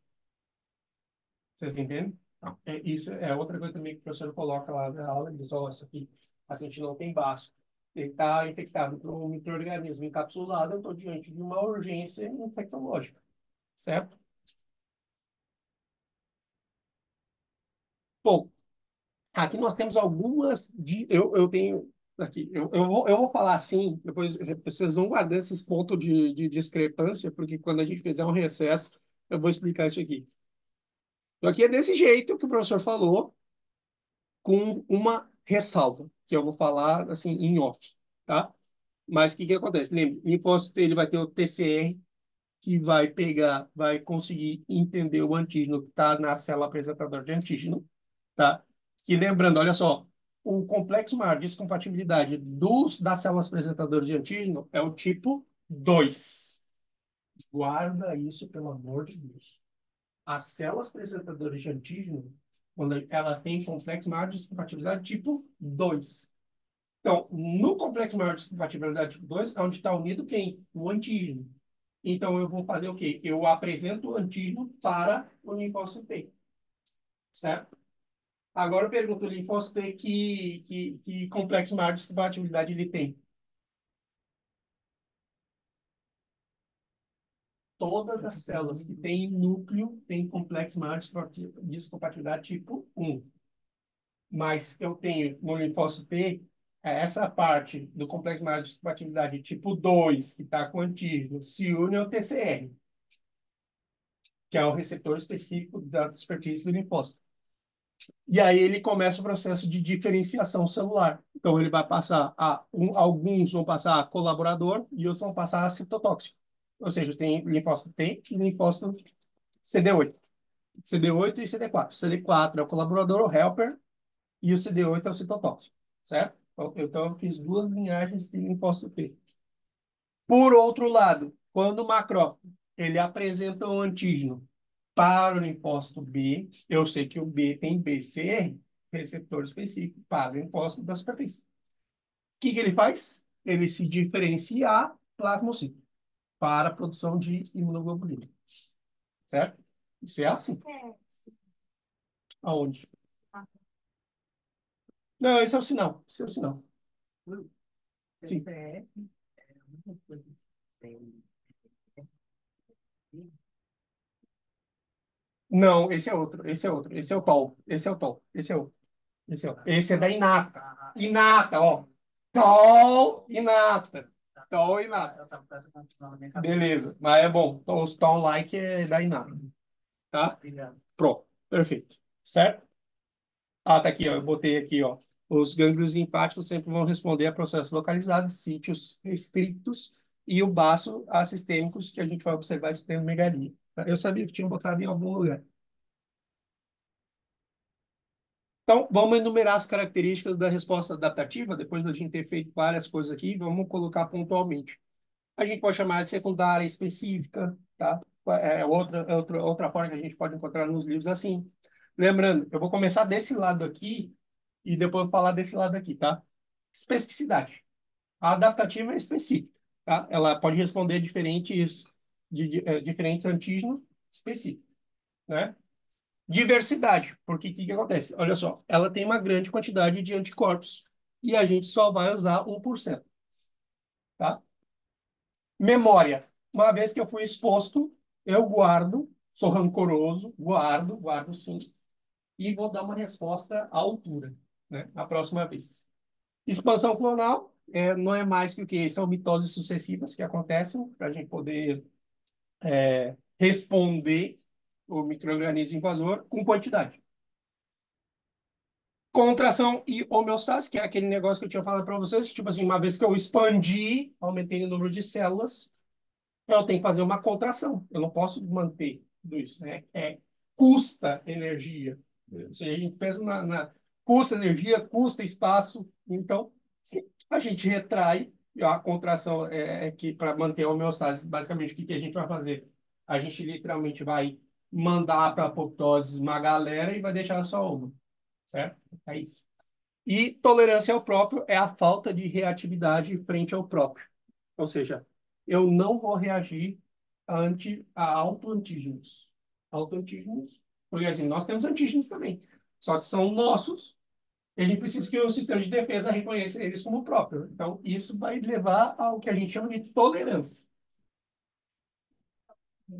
Vocês entendem? Então, isso é outra coisa também que o professor coloca lá na aula. Ele diz, ó, isso aqui, o paciente não tem baço. Ele está infectado por um micro-organismo encapsulado, eu estou diante de uma urgência infectológica, certo? Bom, aqui nós temos algumas... eu tenho... Aqui, eu vou falar assim, depois vocês vão guardar esses pontos de discrepância, porque quando a gente fizer um recesso, eu vou explicar isso aqui. Então, aqui é desse jeito que o professor falou, com uma ressalva, que eu vou falar assim em off, tá? Mas o que que acontece? Lembre, o linfócito ele vai ter o TCR, que vai pegar, vai conseguir entender o antígeno que está na célula apresentadora de antígeno, tá? Que lembrando, olha só, o complexo maior de descompatibilidade das células apresentadoras de antígeno é o tipo 2. Guarda isso, pelo amor de Deus. As células apresentadoras de antígeno, quando elas têm complexo maior de descompatibilidade tipo 2. Então, no complexo maior de descompatibilidade tipo 2 é onde está unido quem? O antígeno. Então, eu vou fazer o quê? Eu apresento o antígeno para o linfócito T, certo? Agora eu pergunto, o linfócito T, que complexo maior de descompatibilidade ele tem? Todas as células que têm núcleo têm complexo maior de descompatibilidade tipo 1. Mas eu tenho no linfócito T, essa parte do complexo maior de descompatibilidade tipo 2 que está com antígeno, se une ao TCR, que é o receptor específico da superfície do linfócito. E aí ele começa o processo de diferenciação celular. Então ele vai passar alguns vão passar a colaborador e outros vão passar a citotóxico. Ou seja, tem linfócito T e linfócito CD8. CD8 e CD4. CD4 é o colaborador, o helper, e o CD8 é o citotóxico, certo? Então, eu fiz duas linhagens de linfócito T. Por outro lado, quando o macrófago ele apresenta um antígeno para o linfócito B, eu sei que o B tem BCR, receptor específico para o linfócito da superfície. O que ele faz? Ele se diferencia plasmocito para a produção de imunoglobulina, certo? Isso é assim.
É,
Aonde? Não, esse é o sinal. Esse é o sinal. Sim. Não, esse é outro. Esse é outro. Esse é o TOL. Esse é o TOL. Esse é outro. Esse é da Inata. Inata, ó. TOL, Inata. TOL, Inata. Beleza. Mas é bom. Os TOL like é da Inata. Tá? Pronto. Perfeito. Certo? Ah, tá aqui, ó. Eu botei aqui, ó. Os gânglios linfáticos sempre vão responder a processos localizados, sítios restritos, e o baço a sistêmicos, que a gente vai observar esplenomegalia. Tá? Eu sabia que tinha botado em algum lugar. Então, vamos enumerar as características da resposta adaptativa, depois da gente ter feito várias coisas aqui, vamos colocar pontualmente. A gente pode chamar de secundária específica, tá? Outra forma que a gente pode encontrar nos livros assim. Lembrando, eu vou começar desse lado aqui e depois vou falar desse lado aqui, tá? Especificidade. A adaptativa é específica, tá? Ela pode responder diferentes antígenos específicos, né? Diversidade, porque o que acontece? Olha só, ela tem uma grande quantidade de anticorpos e a gente só vai usar 1%, tá? Memória. Uma vez que eu fui exposto, eu guardo, sou rancoroso, guardo sim, e vou dar uma resposta à altura, né? Na próxima vez. Expansão clonal não é mais que o que? São mitoses sucessivas que acontecem para a gente poder responder o micro-organismo invasor com quantidade. Contração e homeostase, que é aquele negócio que eu tinha falado para vocês, tipo assim, uma vez que eu expandi, aumentei o número de células, eu tenho que fazer uma contração. Eu não posso manter tudo isso, né? Custa energia. Se a gente pensa custa energia, custa espaço, então a gente retrai a contração que para manter a homeostase, basicamente o que a gente vai fazer? A gente literalmente vai mandar para a apoptose uma galera e vai deixar só uma, certo? É isso. E tolerância ao próprio é a falta de reatividade frente ao próprio. Ou seja, eu não vou reagir a autoantígenos. Autoantígenos, porque assim, nós temos antígenos também, só que são nossos, e a gente precisa que o sistema de defesa reconheça eles como próprio. Então, isso vai levar ao que a gente chama de tolerância.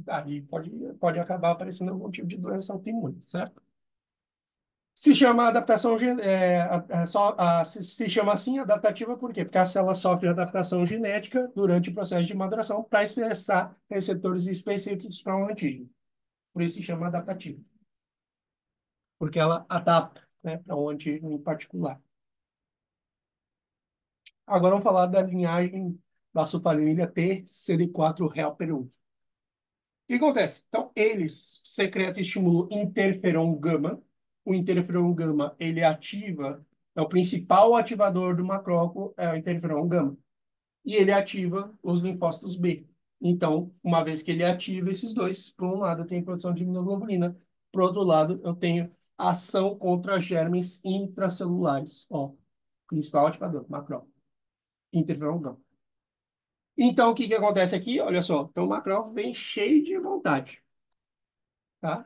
Aí pode acabar aparecendo algum tipo de doença autoimune, certo? Se chama adaptação, se chama assim adaptativa por quê? Porque a célula sofre adaptação genética durante o processo de maduração para expressar receptores específicos para um antígeno. Por isso se chama adaptativa, porque ela adapta, né, para um antígeno em particular. Agora vamos falar da linhagem da subfamília T-CD4 helper 1. O que acontece? Então, eles secretam e estimulam interferon gama. O interferon gama, ele ativa, é o principal ativador do macrófago, é o interferon gama. E ele ativa os linfócitos B. Então, uma vez que ele ativa esses dois, por um lado eu tenho produção de imunoglobulina, por outro lado eu tenho ação contra germes intracelulares. Ó, principal ativador, macrófago, interferon gama. Então, o que que acontece aqui? Olha só, então o macrófago vem cheio de vontade, tá?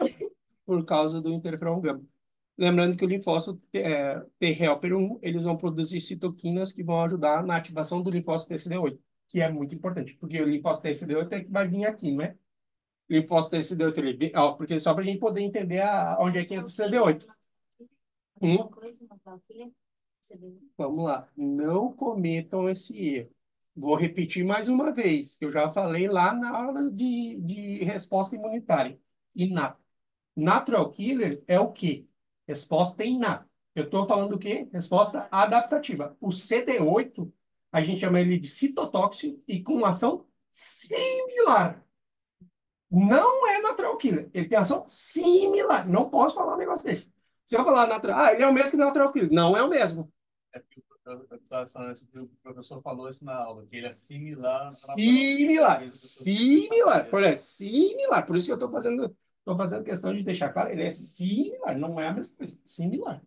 Por causa do interferon gama. Lembrando que o linfócito T-helper 1, eles vão produzir citoquinas que vão ajudar na ativação do linfócito TCD8, que é muito importante, porque o linfócito TCD8 é que vai vir aqui, né? O linfócito TCD8, porque só para a gente poder entender onde é que entra o CD8. Hum? Vamos lá, não cometam esse erro. Vou repetir mais uma vez, que eu já falei lá na aula de resposta imunitária. Inata. Natural killer é o quê? Resposta inata. Eu estou falando do quê? Resposta adaptativa. O CD8, a gente chama ele de citotóxico e com ação similar. Não é natural killer. Ele tem ação similar. Não posso falar um negócio desse. Se eu falar natural, ele é o mesmo que natural killer. Não é o mesmo.
É porque eu estava falando isso, que o professor falou isso na aula, que ele é similar
Similar. Por exemplo, similar. Por isso que eu estou fazendo questão de deixar claro, ele é similar, não é a mesma coisa. Similar.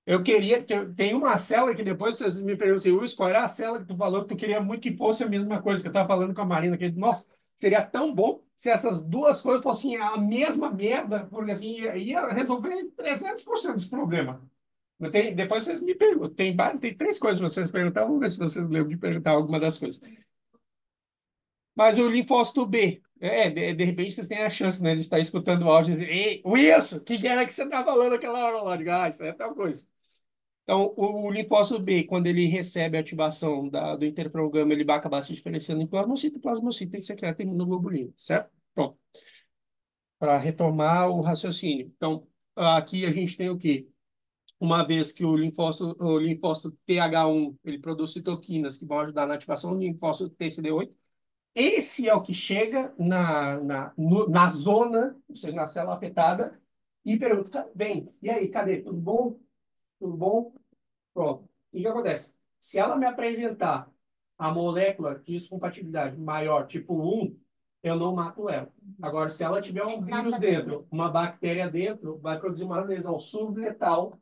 Eu queria. Tem uma célula que depois vocês me perguntam assim, Luiz, qual era a célula que tu falou que tu queria muito que fosse a mesma coisa que eu estava falando com a Marina? Que, nossa, seria tão bom se essas duas coisas fossem a mesma merda, porque assim ia resolver 300% dos problemas. Depois vocês me perguntam. Tem três coisas para vocês perguntar. Vamos ver se vocês lembram de perguntar alguma das coisas. Mas o linfócito B, de repente vocês têm a chance, né, de estar escutando o áudio e dizer, ei, Wilson, o que era que você estava falando aquela hora lá? Digo, isso é tal coisa. Então, o linfócito B, quando ele recebe a ativação do interferon gama, ele vai acabar se diferenciando em plasmocito, plasmocito e secreta imunoglobulina, certo? Pronto. Para retomar o raciocínio. Então, aqui a gente tem o quê? Uma vez que o linfócito TH1 ele produz citoquinas que vão ajudar na ativação do linfócito TCD8, esse é o que chega na zona, ou seja, na célula afetada, e pergunta, bem, e aí, cadê? Tudo bom? Tudo bom? Pronto. O que que acontece? Se ela me apresentar a molécula de descompatibilidade maior, tipo 1, eu não mato ela. Agora, se ela tiver um vírus dentro, uma bactéria dentro, vai produzir uma lesão subletal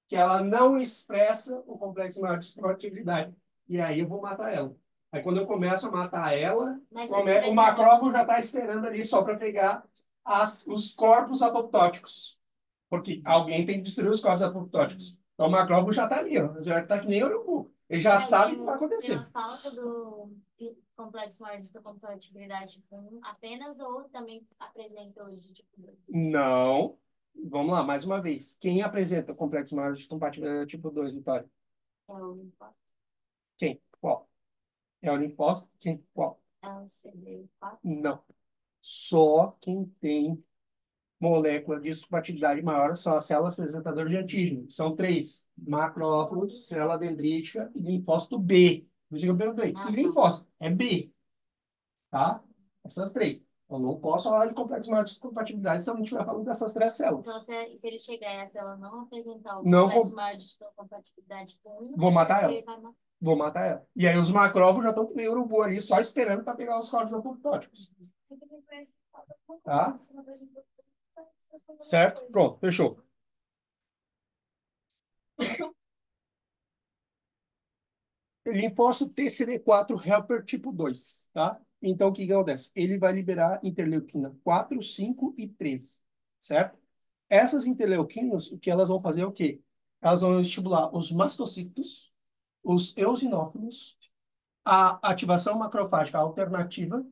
que ela não expressa o complexo maior de descompatibilidade. E aí eu vou matar ela. Aí quando eu começo a matar ela, o macrófago já está esperando ali só para pegar os corpos apoptóticos. Porque alguém tem que destruir os corpos apoptóticos. Então o macrófago já está ali, ó, já está que nem urubu. Ele já sabe o que vai acontecer.
Pela falta do complexo maior de histocompatibilidade tipo 1 apenas ou também apresenta hoje tipo 2?
Não. Vamos lá, mais uma vez. Quem apresenta o complexo maior de compatibilidade tipo 2, Vitória?
É o linfócito?
Quem? Qual? É o linfócito? Quem? Qual?
É o CD4?
Não. Só quem tem molécula de compatibilidade maior são as células apresentadoras de antígeno. São três: macrófagos, célula dendrítica e linfócito B. Por isso que eu perguntei, que linfócito? É B, tá? Essas três. Eu não posso falar de complexo maior de compatibilidade se eu não estiver falando dessas três células.
Então, se ele chegar e a célula não apresentar o
Não
complexo
vou,
maior de histocompatibilidade com 1,
vou matar ela.
ele vai matar.
Vou matar ela. E aí os macrófagos já estão com meio urubu ali, só esperando para pegar os corpos apoptóticos. Tá? Certo? Pronto, fechou. Linfócito TCD4 helper tipo 2, tá? Então, o que que acontece? Ele vai liberar interleuquina 4, 5 e 13, certo? Essas interleuquinas, o que elas vão fazer é o quê? Elas vão estimular os mastocitos, os eosinófilos, a ativação macrofágica alternativa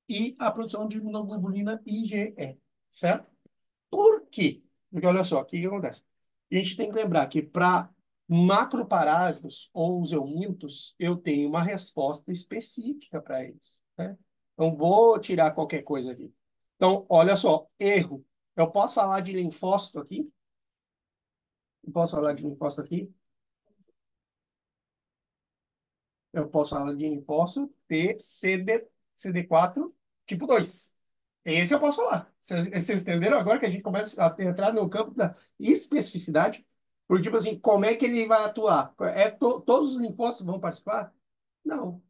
e a produção de imunoglobulina IgE, certo? Por quê? Porque olha só, o que que acontece? A gente tem que lembrar que para macroparásitos ou os eumintos, eu tenho uma resposta específica para eles, né? Não vou tirar qualquer coisa aqui. Então, olha só, erro. Eu posso falar de linfócito aqui? Eu posso falar de linfócito aqui? Eu posso falar de linfócito CD4 tipo 2. Esse eu posso falar. Vocês entenderam agora que a gente começa a entrar no campo da especificidade? Porque, tipo assim, como é que ele vai atuar? Todos os linfócitos vão participar? Não.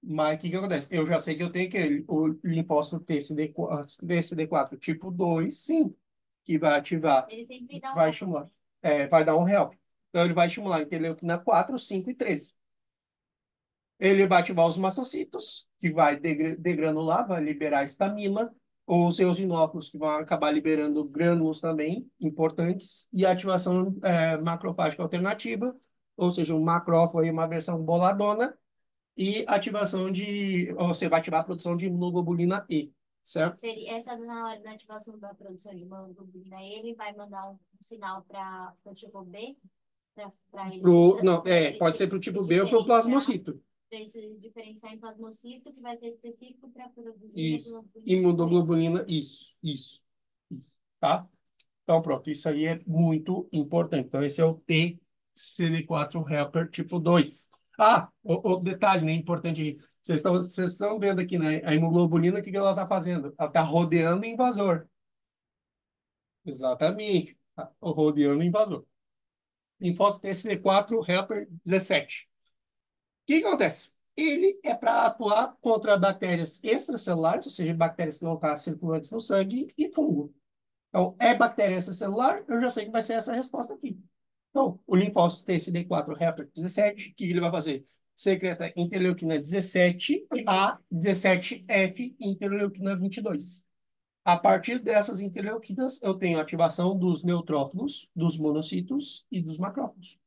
Mas o que que acontece? Eu já sei que eu tenho que o linfócito TCD4 tipo 2, sim, que vai ativar,
Ele sempre dá um
vai
help,
estimular.
né?
Vai dar um help. Então, ele vai estimular a interleuquina 4, 5 e 13. Ele vai ativar os mastocitos, que vai degranular, vai liberar estamina, os eosinófilos, que vão acabar liberando grânulos também, importantes, e a ativação macrofágica alternativa, ou seja, um macrófago aí, uma versão boladona, e ativação de, ou você vai ativar a produção de imunoglobulina E, certo?
Essa na hora da ativação da produção de imunoglobulina, ele vai mandar um sinal para o tipo B, para ele,
Não,
ele
pode ser
se
para o tipo B ou para o plasmocito.
para ele se diferenciar em plasmocito, que vai ser específico para produzir
Isso,
imunoglobulina.
imunoglobulina, isso, tá? Então, pronto, isso aí é muito importante. Então, esse é o TCD4 helper tipo 2. Ah, o detalhe, né, importante aí. Vocês estão vendo aqui, né? A hemoglobulina, o que que ela está fazendo? Ela está rodeando o invasor. Exatamente. Tá rodeando o invasor. Linfócito TCD4 helper 17. O que que acontece? Ele é para atuar contra bactérias extracelulares, ou seja, bactérias que não estão circulantes no sangue, e fungo. Então, é bactéria extracelular, eu já sei que vai ser essa resposta aqui. Então, o linfócito TCD4 reaper 17, o que ele vai fazer? Secreta interleuquina 17 a 17F interleuquina 22. A partir dessas interleuquinas, eu tenho ativação dos neutrófilos, dos monocitos e dos macrófagos.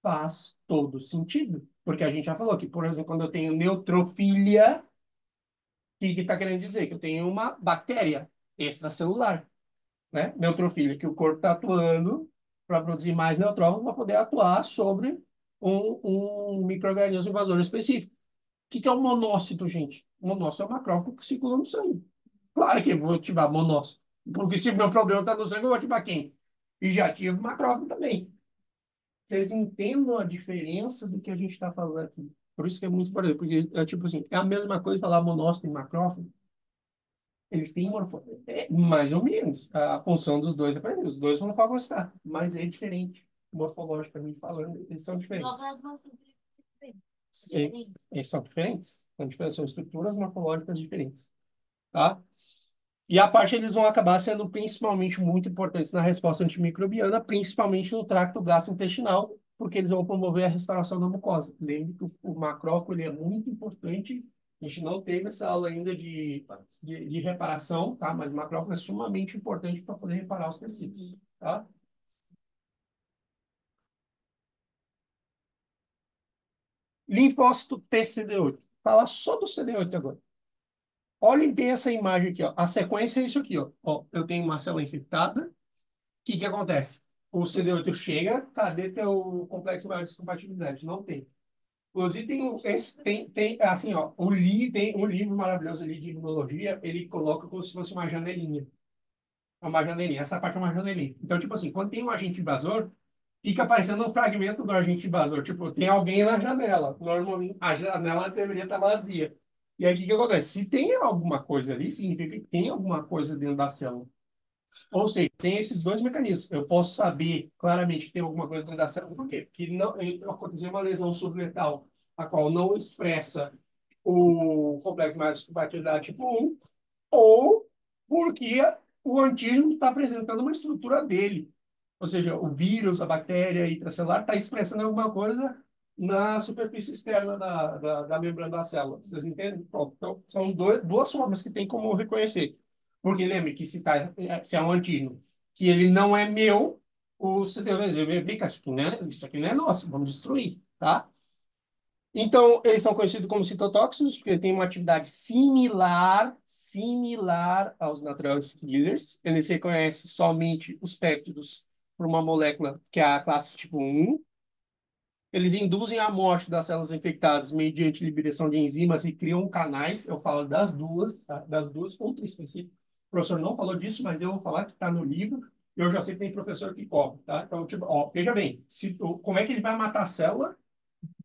Faz todo sentido, porque a gente já falou que, por exemplo, quando eu tenho neutrofilia, o que está querendo dizer? Que eu tenho uma bactéria extracelular, né? Neutrofília, que o corpo está atuando para produzir mais neutrófilos para poder atuar sobre um micro-organismo invasor específico. O que que é um monócito, gente? Monócito é um macrófago que circula no sangue. Claro que eu vou ativar monócito, porque se o meu problema está no sangue, eu vou ativar quem? E já tive macrófago também. Vocês entendam a diferença do que a gente está falando aqui. Por isso que é muito importante, porque é tipo assim, é a mesma coisa falar monócito e macrófago. Eles têm mais ou menos. A função dos dois é parecida. Os dois vão fagocitar, mas é diferente. morfologicamente falando, eles são diferentes.
Novas não são diferentes.
Eles são diferentes. São estruturas morfológicas diferentes, tá? E a parte eles vão acabar sendo principalmente muito importantes na resposta antimicrobiana, principalmente no tracto gastrointestinal, porque eles vão promover a restauração da mucosa. Lembre que o macrófago ele é muito importante. A gente não teve essa aula ainda de reparação, tá? Mas o macrófago é sumamente importante para poder reparar os tecidos, tá? Linfócito TCD8. Fala só do CD8 agora. Olhem bem essa imagem aqui, ó. A sequência é isso aqui, ó. Ó, eu tenho uma célula infectada. O que que acontece? O CD8 chega, cadê teu complexo maior de descompatibilidade? Não tem. Inclusive, tem assim, ó, tem um livro maravilhoso ali de imunologia, ele coloca como se fosse uma janelinha. É uma janelinha. Essa parte é uma janelinha. Então, tipo assim, quando tem um agente invasor, fica aparecendo um fragmento do agente invasor. Tipo, tem alguém na janela. Normalmente, a janela deveria estar vazia. E aí, o que que acontece? Se tem alguma coisa ali, significa que tem alguma coisa dentro da célula. Ou seja, tem esses dois mecanismos. Eu posso saber claramente que tem alguma coisa dentro da célula. Por quê? Porque não, aconteceu uma lesão subletal, a qual não expressa o complexo mágico de compatibilidade tipo 1, ou porque o antígeno está apresentando uma estrutura dele. Ou seja, o vírus, a bactéria intracelular está expressando alguma coisa na superfície externa da membrana da célula. Vocês entendem? Pronto. Então, são duas formas que tem como reconhecer. Porque lembre que se é um antígeno que ele não é meu, o CD fica, isso aqui não é nosso, vamos destruir, tá? Então, eles são conhecidos como citotóxicos, porque têm uma atividade similar aos natural killers. Eles reconhecem somente os péptidos por uma molécula que é a classe tipo 1. Eles induzem a morte das células infectadas mediante liberação de enzimas e criam canais. Eu falo das duas, tá? Das duas, outra específica. O professor não falou disso, mas eu vou falar que está no livro. Eu já sei que tem professor que cobre, tá? Então, tipo, ó, veja bem, como é que ele vai matar a célula?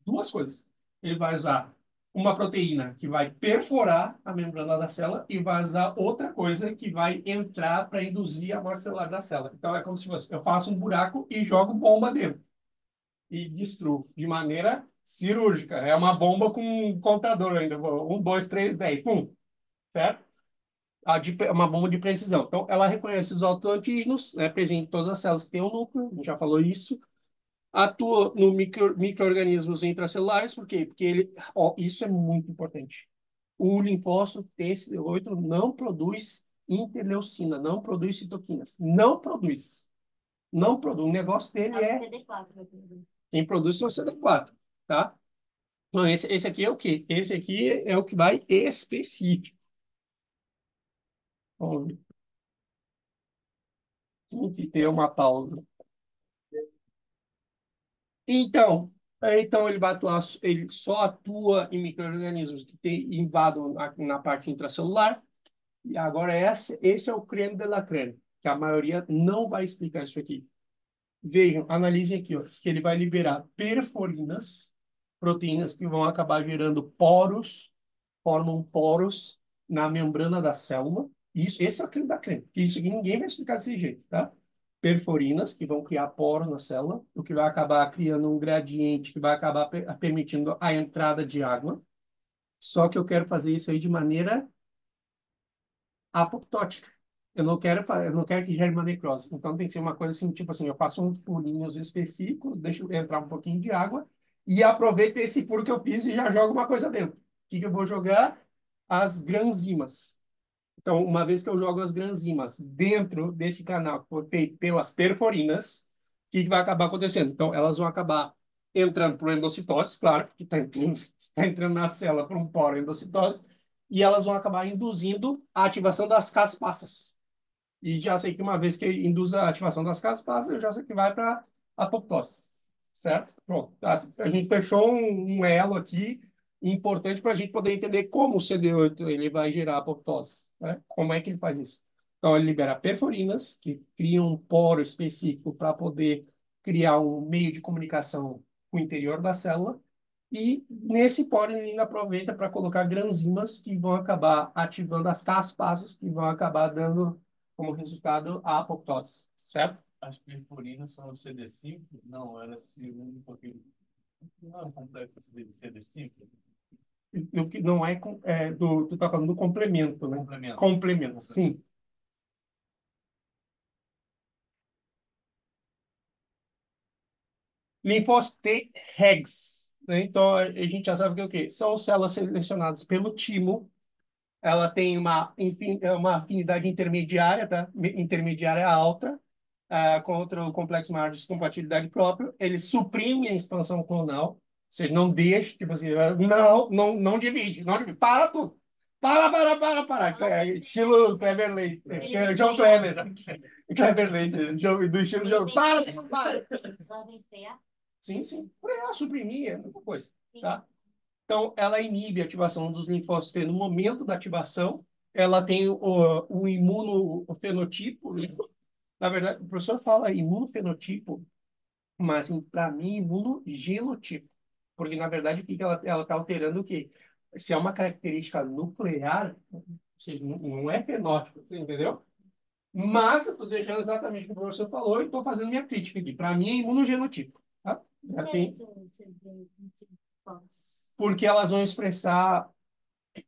Duas coisas. Ele vai usar uma proteína que vai perforar a membrana da célula e vai usar outra coisa que vai entrar para induzir a morte celular da célula. Então, é como se fosse, eu faço um buraco e jogo bomba dentro e destruo de maneira cirúrgica. É uma bomba com um contador ainda. Um, dois, três, 10. Pum. Certo? Uma bomba de precisão. Então, ela reconhece os autoantígenos, né, presente em todas as células que têm um núcleo, a gente já falou isso. Atua no micro-organismos intracelulares, por quê? Porque ele, ó, isso é muito importante. O linfócito TC8 não produz interleucina, não produz citoquinas. Não produz. Não produz. O negócio dele é.
CD4 vai produzir.
Quem produz é o CD4, tá? Então, esse aqui é o quê? Esse aqui é o que vai específico. Vamos ver. Tem que ter uma pausa. Então ele vai atuar, ele só atua em micro-organismos que invadam na parte intracelular. E agora esse é o creme de la creme, que a maioria não vai explicar isso aqui. Vejam, analisem aqui, ó, que ele vai liberar perforinas, proteínas que vão acabar gerando poros, formam poros na membrana da célula. Esse é o creme da creme, que isso aqui ninguém vai explicar desse jeito, tá? Perforinas que vão criar poros na célula, o que vai acabar criando um gradiente que vai acabar permitindo a entrada de água. Só que eu quero fazer isso aí de maneira apoptótica. Eu não quero que gere uma necrose. Então tem que ser uma coisa assim, tipo assim, eu faço uns furinhos específicos, deixo entrar um pouquinho de água e aproveito esse furo que eu fiz e já jogo uma coisa dentro. O que que eu vou jogar? As granzimas. Então, uma vez que eu jogo as granzimas dentro desse canal que foi feito pelas perforinas, o que que vai acabar acontecendo? Então, elas vão acabar entrando por endocitose, claro, porque está entrando na célula por um poro endocitose, e elas vão acabar induzindo a ativação das caspassas. E já sei que uma vez que induz a ativação das caspassas, eu já sei que vai para a apoptose, certo? Pronto. A gente fechou um elo aqui importante para a gente poder entender como o CD8 ele vai gerar apoptose, né? Como é que ele faz isso? Então, ele libera perforinas, que criam um poro específico para poder criar um meio de comunicação com o interior da célula, e nesse poro ele ainda aproveita para colocar granzimas que vão acabar ativando as caspassas, que vão acabar dando como resultado a apoptose, certo?
Acho que purina só no CD5? Não, era C1 um pouquinho. Não é um complexo CD5?
No que não é, tu tá falando do complemento, né?
Complemento.
Complemento, sim. Linfócito T regs, né? Então, a gente já sabe que é o quê? São células selecionadas pelo timo. Ela tem uma afinidade intermediária, tá? Intermediária alta, contra o complexo maior de descompatibilidade próprio. Ele suprime a expansão clonal, ou seja, não deixa, tipo assim, não divide, não divide. Para tudo. Para. Estilo Clever Leite. João Kleber. Clever Leite, do estilo João. Para. Sim. Suprimir é muita coisa, tá? Então, ela inibe a ativação dos linfócitos T no momento da ativação. Ela tem o imunofenotipo. Na verdade, o professor fala imunofenotipo, mas, assim, para mim, imunogenotipo. Porque, na verdade, o que que ela está alterando o quê? Se é uma característica nuclear, ou seja, não é fenótipo, você entendeu? Mas eu estou deixando exatamente o que o professor falou e estou fazendo minha crítica aqui. Para mim, é imunogenotipo. Tá? Porque elas vão expressar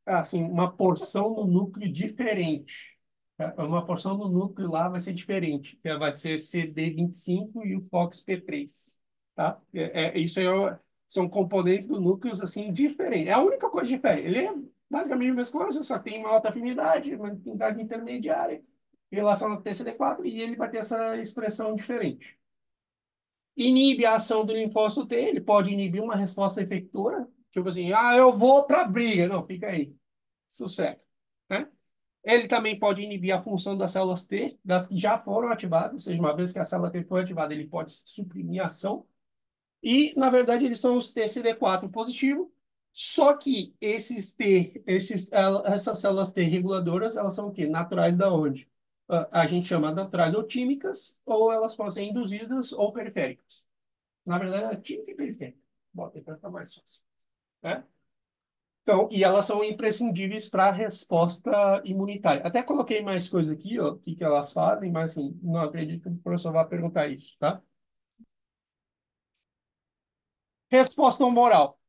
assim, uma porção no núcleo diferente. Uma porção no núcleo lá vai ser diferente. Vai ser CD25 e o FOXP3. Tá? Isso aí são componentes do núcleo assim, diferentes. É a única coisa diferente. Ele é basicamente a mesma coisa, só tem uma alta afinidade, uma afinidade intermediária em relação ao TCD4 e ele vai ter essa expressão diferente. Inibe a ação do linfócito T, ele pode inibir uma resposta efectora, tipo assim, eu vou para a briga. Não, fica aí. Sossego, né? Ele também pode inibir a função das células T, das que já foram ativadas, ou seja, uma vez que a célula T foi ativada, ele pode suprimir a ação. E, na verdade, eles são os TCD4 positivo, só que essas células T reguladoras, elas são o quê? Naturais da onde? A gente chama naturais ou químicas, ou elas podem ser induzidas ou periféricas. Na verdade, é química e periférica. Bota aí para ficar mais fácil, né? Então, e elas são imprescindíveis para a resposta imunitária. Até coloquei mais coisa aqui, ó, o que que elas fazem, mas assim, não acredito que o professor vá perguntar isso, tá? Resposta humoral.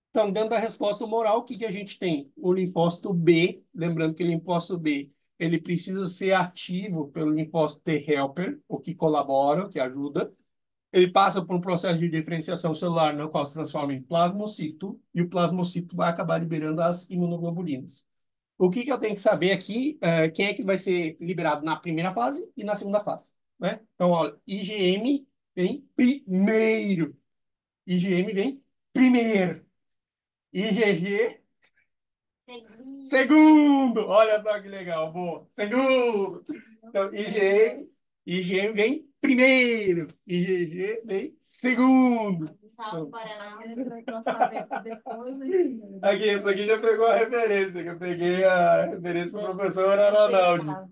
Então, dentro da resposta humoral, o que que a gente tem? O linfócito B, lembrando que o linfócito B, ele precisa ser ativo pelo linfócito T helper, o que colabora, o que ajuda. Ele passa por um processo de diferenciação celular, no qual se transforma em plasmocito, e o plasmocito vai acabar liberando as imunoglobulinas. O que que eu tenho que saber aqui, quem é que vai ser liberado na primeira fase e na segunda fase, né? Então, olha, IgM vem primeiro. IgM vem primeiro. IgG, segundo. Olha só que legal, boa. Segundo. Então, IgM vem primeiro. IgG vem segundo.
Salve, Paraná.
Aqui, isso aqui já pegou a referência, que eu peguei a referência do professor Arnaldi.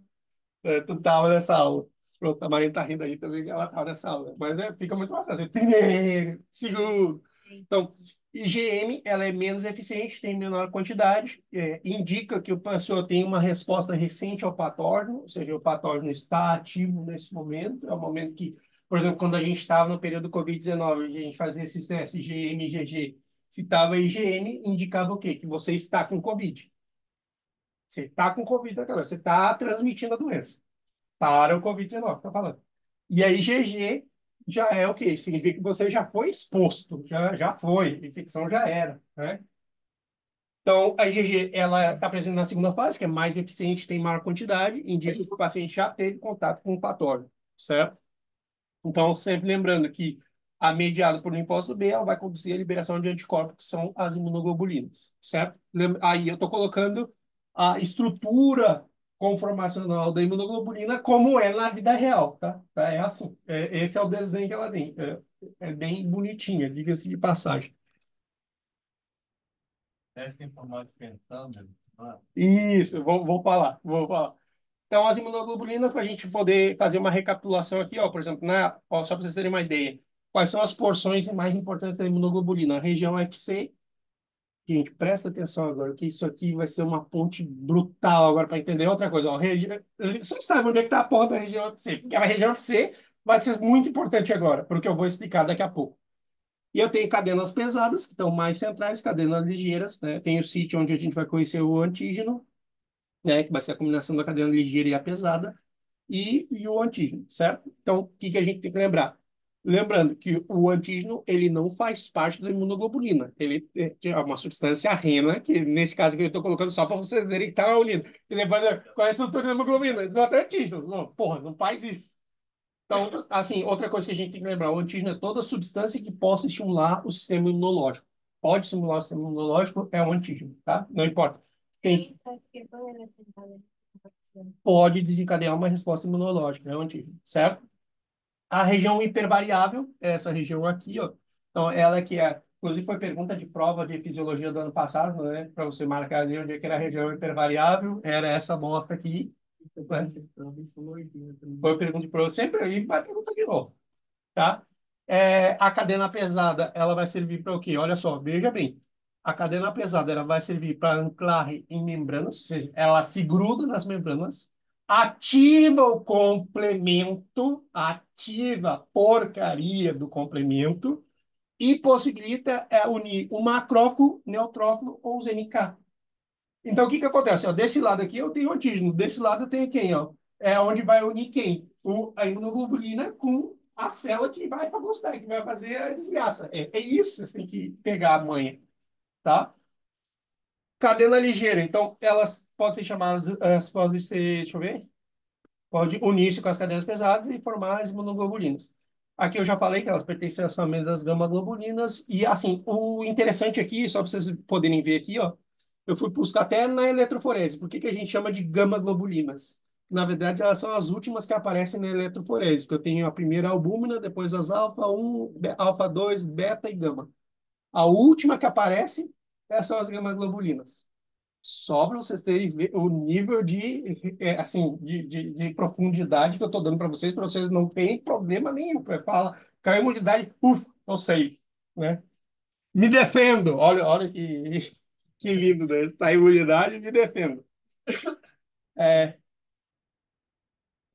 Tu tava nessa aula. Pronto, a Marina tá rindo aí também, ela tava nessa aula. Mas fica muito mais fácil. Primeiro, segundo. Então, IgM, ela é menos eficiente, tem menor quantidade, indica que o pessoa tem uma resposta recente ao patógeno, ou seja, o patógeno está ativo nesse momento, é o momento que, por exemplo, quando a gente estava no período do Covid-19, a gente fazia esses testes IgM e IgG, se estava IgM, indicava o quê? Que você está com Covid. Você está com Covid na cabeça, você está transmitindo a doença para o Covid-19, tá falando. E aí, GG já é o quê? Significa que você já foi exposto, já foi, a infecção já era, né? Então, a IgG, ela está presente na segunda fase, que é mais eficiente, tem maior quantidade, indica que o paciente já teve contato com o patógeno, certo? Então, sempre lembrando que a mediada por linfócito B, ela vai conduzir a liberação de anticorpos, que são as imunoglobulinas, certo? Aí eu estou colocando a estrutura conformacional da imunoglobulina como é na vida real, tá? É assim. Esse é o desenho que ela tem. É bem bonitinha, diga-se de passagem.
Teste em formato de pentâmero.
Isso, vou falar. Então, as imunoglobulinas, para a gente poder fazer uma recapitulação aqui, ó, por exemplo, só para vocês terem uma ideia, quais são as porções mais importantes da imunoglobulina? A região FC, Gente, presta atenção agora, que isso aqui vai ser uma ponte brutal agora para entender outra coisa. Ó, você sabe onde é que está a porra da região FC, porque a região FC vai ser muito importante agora, porque eu vou explicar daqui a pouco. E eu tenho cadenas pesadas, que estão mais centrais, cadenas ligeiras, né? Tem o sítio onde a gente vai conhecer o antígeno, né? Que vai ser a combinação da cadena ligeira e a pesada, e o antígeno, certo? Então, o que que a gente tem que lembrar? Lembrando que o antígeno, ele não faz parte da imunoglobulina. Ele é uma substância rena, que nesse caso que eu estou colocando só para vocês verem que está unido. E depois, qual é a estrutura da hemoglobina? Não é antígeno. Não, porra, não faz isso. Então, assim, outra coisa que a gente tem que lembrar, o antígeno é toda substância que possa estimular o sistema imunológico. Pode estimular o sistema imunológico, é um antígeno, tá? Não importa. Tem, pode desencadear uma resposta imunológica, é um antígeno, certo? A região hipervariável, é essa região aqui, ó. Então, ela que é, inclusive foi pergunta de prova de fisiologia do ano passado, né? Para você marcar ali onde é que era a região hipervariável, era essa bosta aqui. Né? Foi pergunta de prova, sempre aí vai perguntar de novo, tá? A cadena pesada, ela vai servir para o quê? Olha só, veja bem. A cadena pesada, ela vai servir para anclar em membranas, ou seja, ela se gruda nas membranas, ativa o complemento, ativa a porcaria do complemento e possibilita unir o macrófago, neutrófilo ou os NK. Então, o que que acontece? Ó, desse lado aqui eu tenho antígeno, desse lado eu tenho quem? Ó? É onde vai unir quem? A imunoglobulina com a célula que vai fagocitar, que vai fazer a desgraça. É isso, você tem que pegar a manha, tá? Cadena ligeira, então elas podem ser chamadas, elas podem ser, deixa eu ver, pode unir-se com as cadenas pesadas e formar as imunoglobulinas. Aqui eu já falei que elas pertencem às famílias das gama-globulinas. E, assim, o interessante aqui, só para vocês poderem ver aqui, ó, eu fui buscar até na eletroforese. Por que que a gente chama de gama-globulinas? Na verdade, elas são as últimas que aparecem na eletroforese, que eu tenho a primeira albúmina, depois as alfa-1, alfa-2, beta e gama. A última que aparece são as gama-globulinas. Só para vocês terem o nível assim, de profundidade que eu estou dando para vocês não terem problema nenhum. Fala, caiu a imunidade, eu sei, né? Me defendo. Olha que lindo, né? Saiu a imunidade, me defendo. É,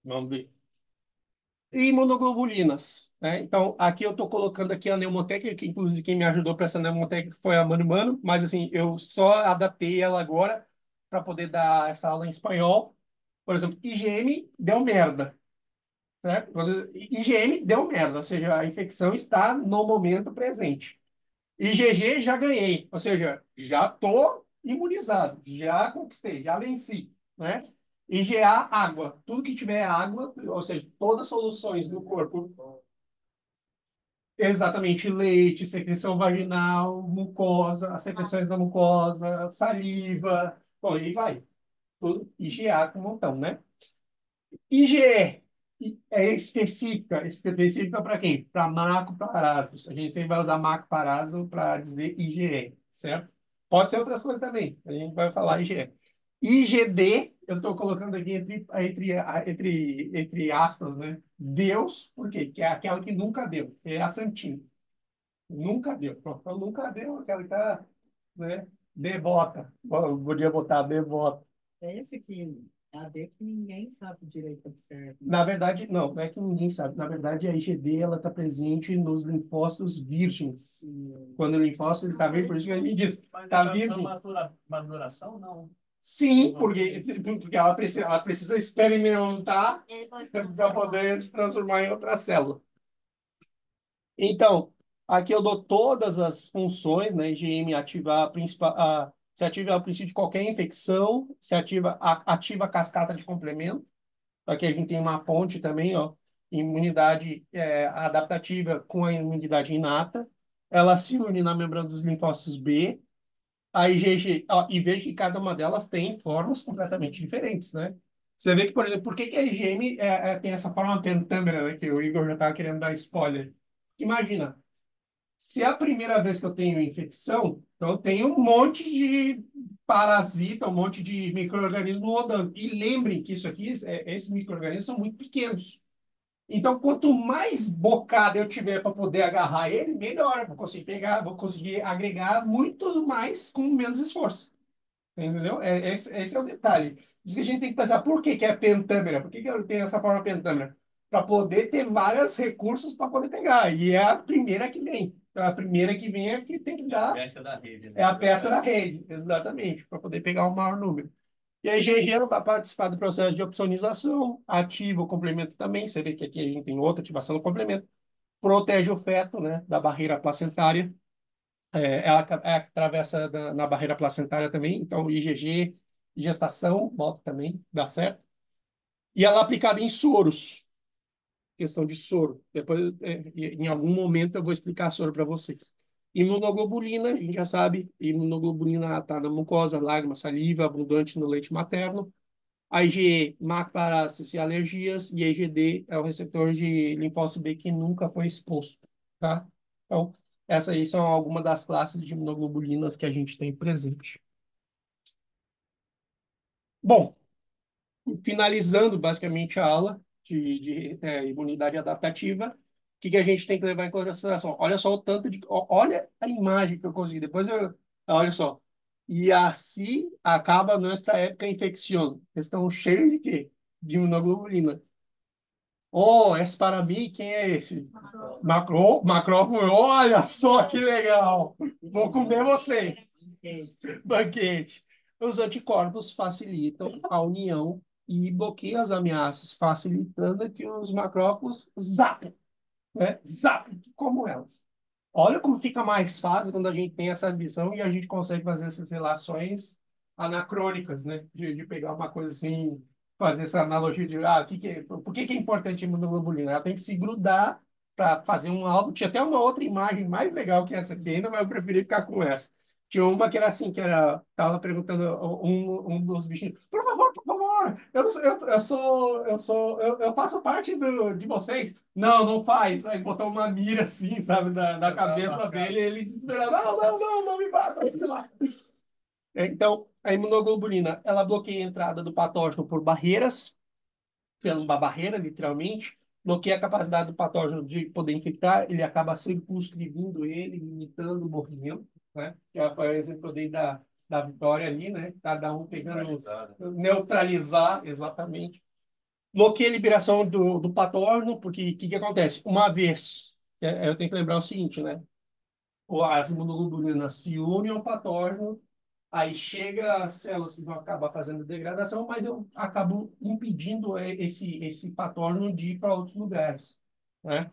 vamos ver. E imunoglobulinas, né? Então, aqui eu estou colocando aqui a Pneumoteca, que inclusive quem me ajudou para essa Pneumoteca foi a Mano Mano, mas assim, eu só adaptei ela agora para poder dar essa aula em espanhol. Por exemplo, IgM deu merda, certo? IgM deu merda, ou seja, a infecção está no momento presente. IgG já ganhei, ou seja, já estou imunizado, já conquistei, já venci, né? IgA, água. Tudo que tiver água, ou seja, todas as soluções no corpo, exatamente leite, secreção vaginal, mucosa, as secreções da mucosa, saliva, bom, e vai. Tudo IgA com um montão, né? IgE é específica para quem? Para macroparásitos. A gente sempre vai usar macroparásito para dizer IgE, certo? Pode ser outras coisas também. A gente vai falar IgE. IgD, eu estou colocando aqui entre aspas, né? Deus, por quê? Que é aquela que nunca deu. É a Santinha. Nunca deu. Pronto, então, nunca deu, aquela que está, né? Devota. Podia botar devota.
É esse aqui, a D que ninguém sabe direito o que serve.
Na verdade, não é que ninguém sabe. Na verdade, a IgD ela está presente nos linfócitos virgens. Quando o linfócito está virgem, por isso que ele me diz,
Mas
está
na
virgem.
maduração, não.
Sim, porque ela precisa experimentar
Ele pode
para poder se transformar em outra célula. Então, aqui eu dou todas as funções, né? IgM ativa a principal, se ativa a princípio de qualquer infecção, se ativa a cascata de complemento. Aqui a gente tem uma ponte também, ó, imunidade adaptativa com a imunidade inata. Ela se une na membrana dos linfócitos B. A IgG, ó, e veja que cada uma delas tem formas completamente diferentes, né? Você vê que, por exemplo, por que que a IgM tem essa forma pentâmera, né? Que o Igor já estava querendo dar spoiler. Imagina, se é a primeira vez que eu tenho infecção, então eu tenho um monte de parasita, um monte de micro-organismo rodando. E lembrem que isso aqui, esses micro-organismos são muito pequenos. Então, quanto mais bocada eu tiver para poder agarrar ele, melhor. Eu vou conseguir pegar, vou conseguir agregar muito mais com menos esforço. Entendeu? Esse é o detalhe. Diz que a gente tem que pensar por que que é pentâmera, por que que ele tem essa forma pentâmera? Para poder ter vários recursos para poder pegar. E é a primeira que vem. Então, a primeira que vem é que tem que dar.
Peça da rede, né?
É a peça da rede, exatamente, para poder pegar o maior número. E aí, GG vai participar do processo de opsonização, ativa o complemento também. Você vê que aqui a gente tem outra ativação do complemento. Protege o feto, né, da barreira placentária. Ela atravessa na barreira placentária também. Então, IgG, gestação, bota também, dá certo. E ela é aplicada em soros, questão de soro. Depois, em algum momento, eu vou explicar soro para vocês. Imunoglobulina, a gente já sabe, imunoglobulina está na mucosa, lágrima, saliva, abundante no leite materno. A IgE, macroparásitos e alergias, e a IgD é o receptor de linfócito B que nunca foi exposto, tá? Então, essas aí são algumas das classes de imunoglobulinas que a gente tem presente. Bom, finalizando basicamente a aula de imunidade adaptativa, o que que a gente tem que levar em consideração? Olha só o tanto de... Olha a imagem que eu consegui. Olha só. E assim acaba a nossa época infecciona. Eles estão cheios de quê? De imunoglobulina. Oh, esse para mim, quem é esse? Macrófago. Olha só que legal. Vou comer vocês. Banquete. Os anticorpos facilitam a união e bloqueiam as ameaças, facilitando que os macrófagos zapem, né? Zapem, como elas. Olha como fica mais fácil quando a gente tem essa visão e a gente consegue fazer essas relações anacrônicas, né? De pegar uma coisa assim, fazer essa analogia de por que que é importante a imunoglobulina? Ela tem que se grudar para fazer um algo. Tinha até uma outra imagem mais legal que essa aqui ainda, mas eu preferi ficar com essa. Tinha uma que era assim, que era, tava perguntando um dos bichinhos, por favor, eu faço parte de vocês. Não, não faz. Aí botou uma mira assim, sabe, na cabeça dele, e ele disse, não me mata, não me mata. Então, a imunoglobulina, ela bloqueia a entrada do patógeno por barreiras, pela uma barreira, literalmente, bloqueia a capacidade do patógeno de poder infectar, ele acaba circunscrevendo ele, limitando o movimento, né? Que é, por exemplo, eu dei da Vitória ali, né? Cada um pegando, neutralizar, exatamente. Bloqueia a liberação do patógeno, porque o que acontece? Uma vez, eu tenho que lembrar o seguinte, né? As imunoglobulinas se unem ao patógeno, aí chega as células que vão acabar fazendo degradação, mas eu acabo impedindo esse patógeno de ir para outros lugares, né?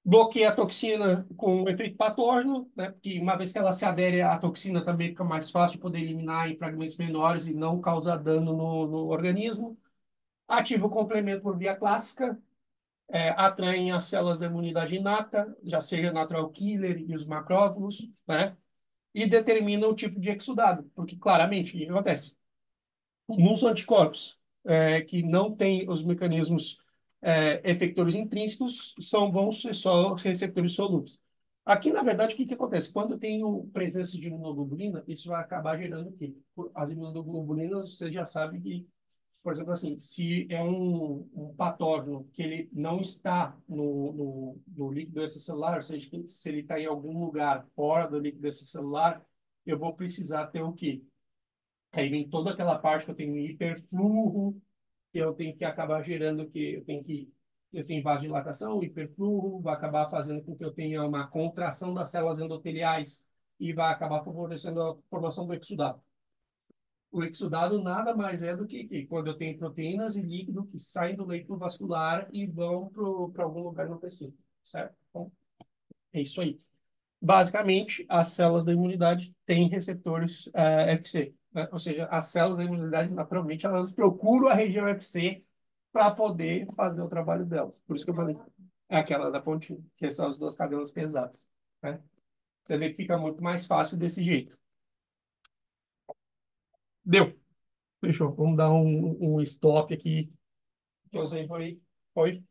Bloqueia a toxina com efeito patógeno, né? Porque uma vez que ela se adere à toxina, também fica mais fácil de poder eliminar em fragmentos menores e não causar dano no organismo. Ativa o complemento por via clássica, atraem as células da imunidade inata, já seja natural killer e os macrófagos, né? E determina o tipo de exudado, porque claramente o que acontece? Nos anticorpos, que não têm os mecanismos efectores intrínsecos, vão ser só receptores solúveis. Aqui, na verdade, o que acontece? Quando eu tenho presença de imunoglobulina, isso vai acabar gerando o quê? As imunoglobulinas, você já sabe que, por exemplo, assim, se é um patógeno que ele não está no líquido extracelular, ou seja, se ele está em algum lugar fora do líquido extracelular, eu vou precisar ter o quê? Aí vem toda aquela parte que eu tenho hiperfluo, que eu tenho que acabar gerando que eu tenho vasodilatação, hiperfluo, vai acabar fazendo com que eu tenha uma contração das células endoteliais e vai acabar favorecendo a formação do exudato. O exudado nada mais é do que quando eu tenho proteínas e líquido que saem do leito vascular e vão para algum lugar no tecido, certo? Então, é isso aí. Basicamente, as células da imunidade têm receptores FC, né? Ou seja, as células da imunidade, naturalmente, elas procuram a região FC para poder fazer o trabalho delas. Por isso que eu falei, é aquela da pontinha, que são as duas cadenas pesadas, né? Você vê que fica muito mais fácil desse jeito. Deu. Fechou. Vamos dar um stop aqui. Que eu sei foi. Foi.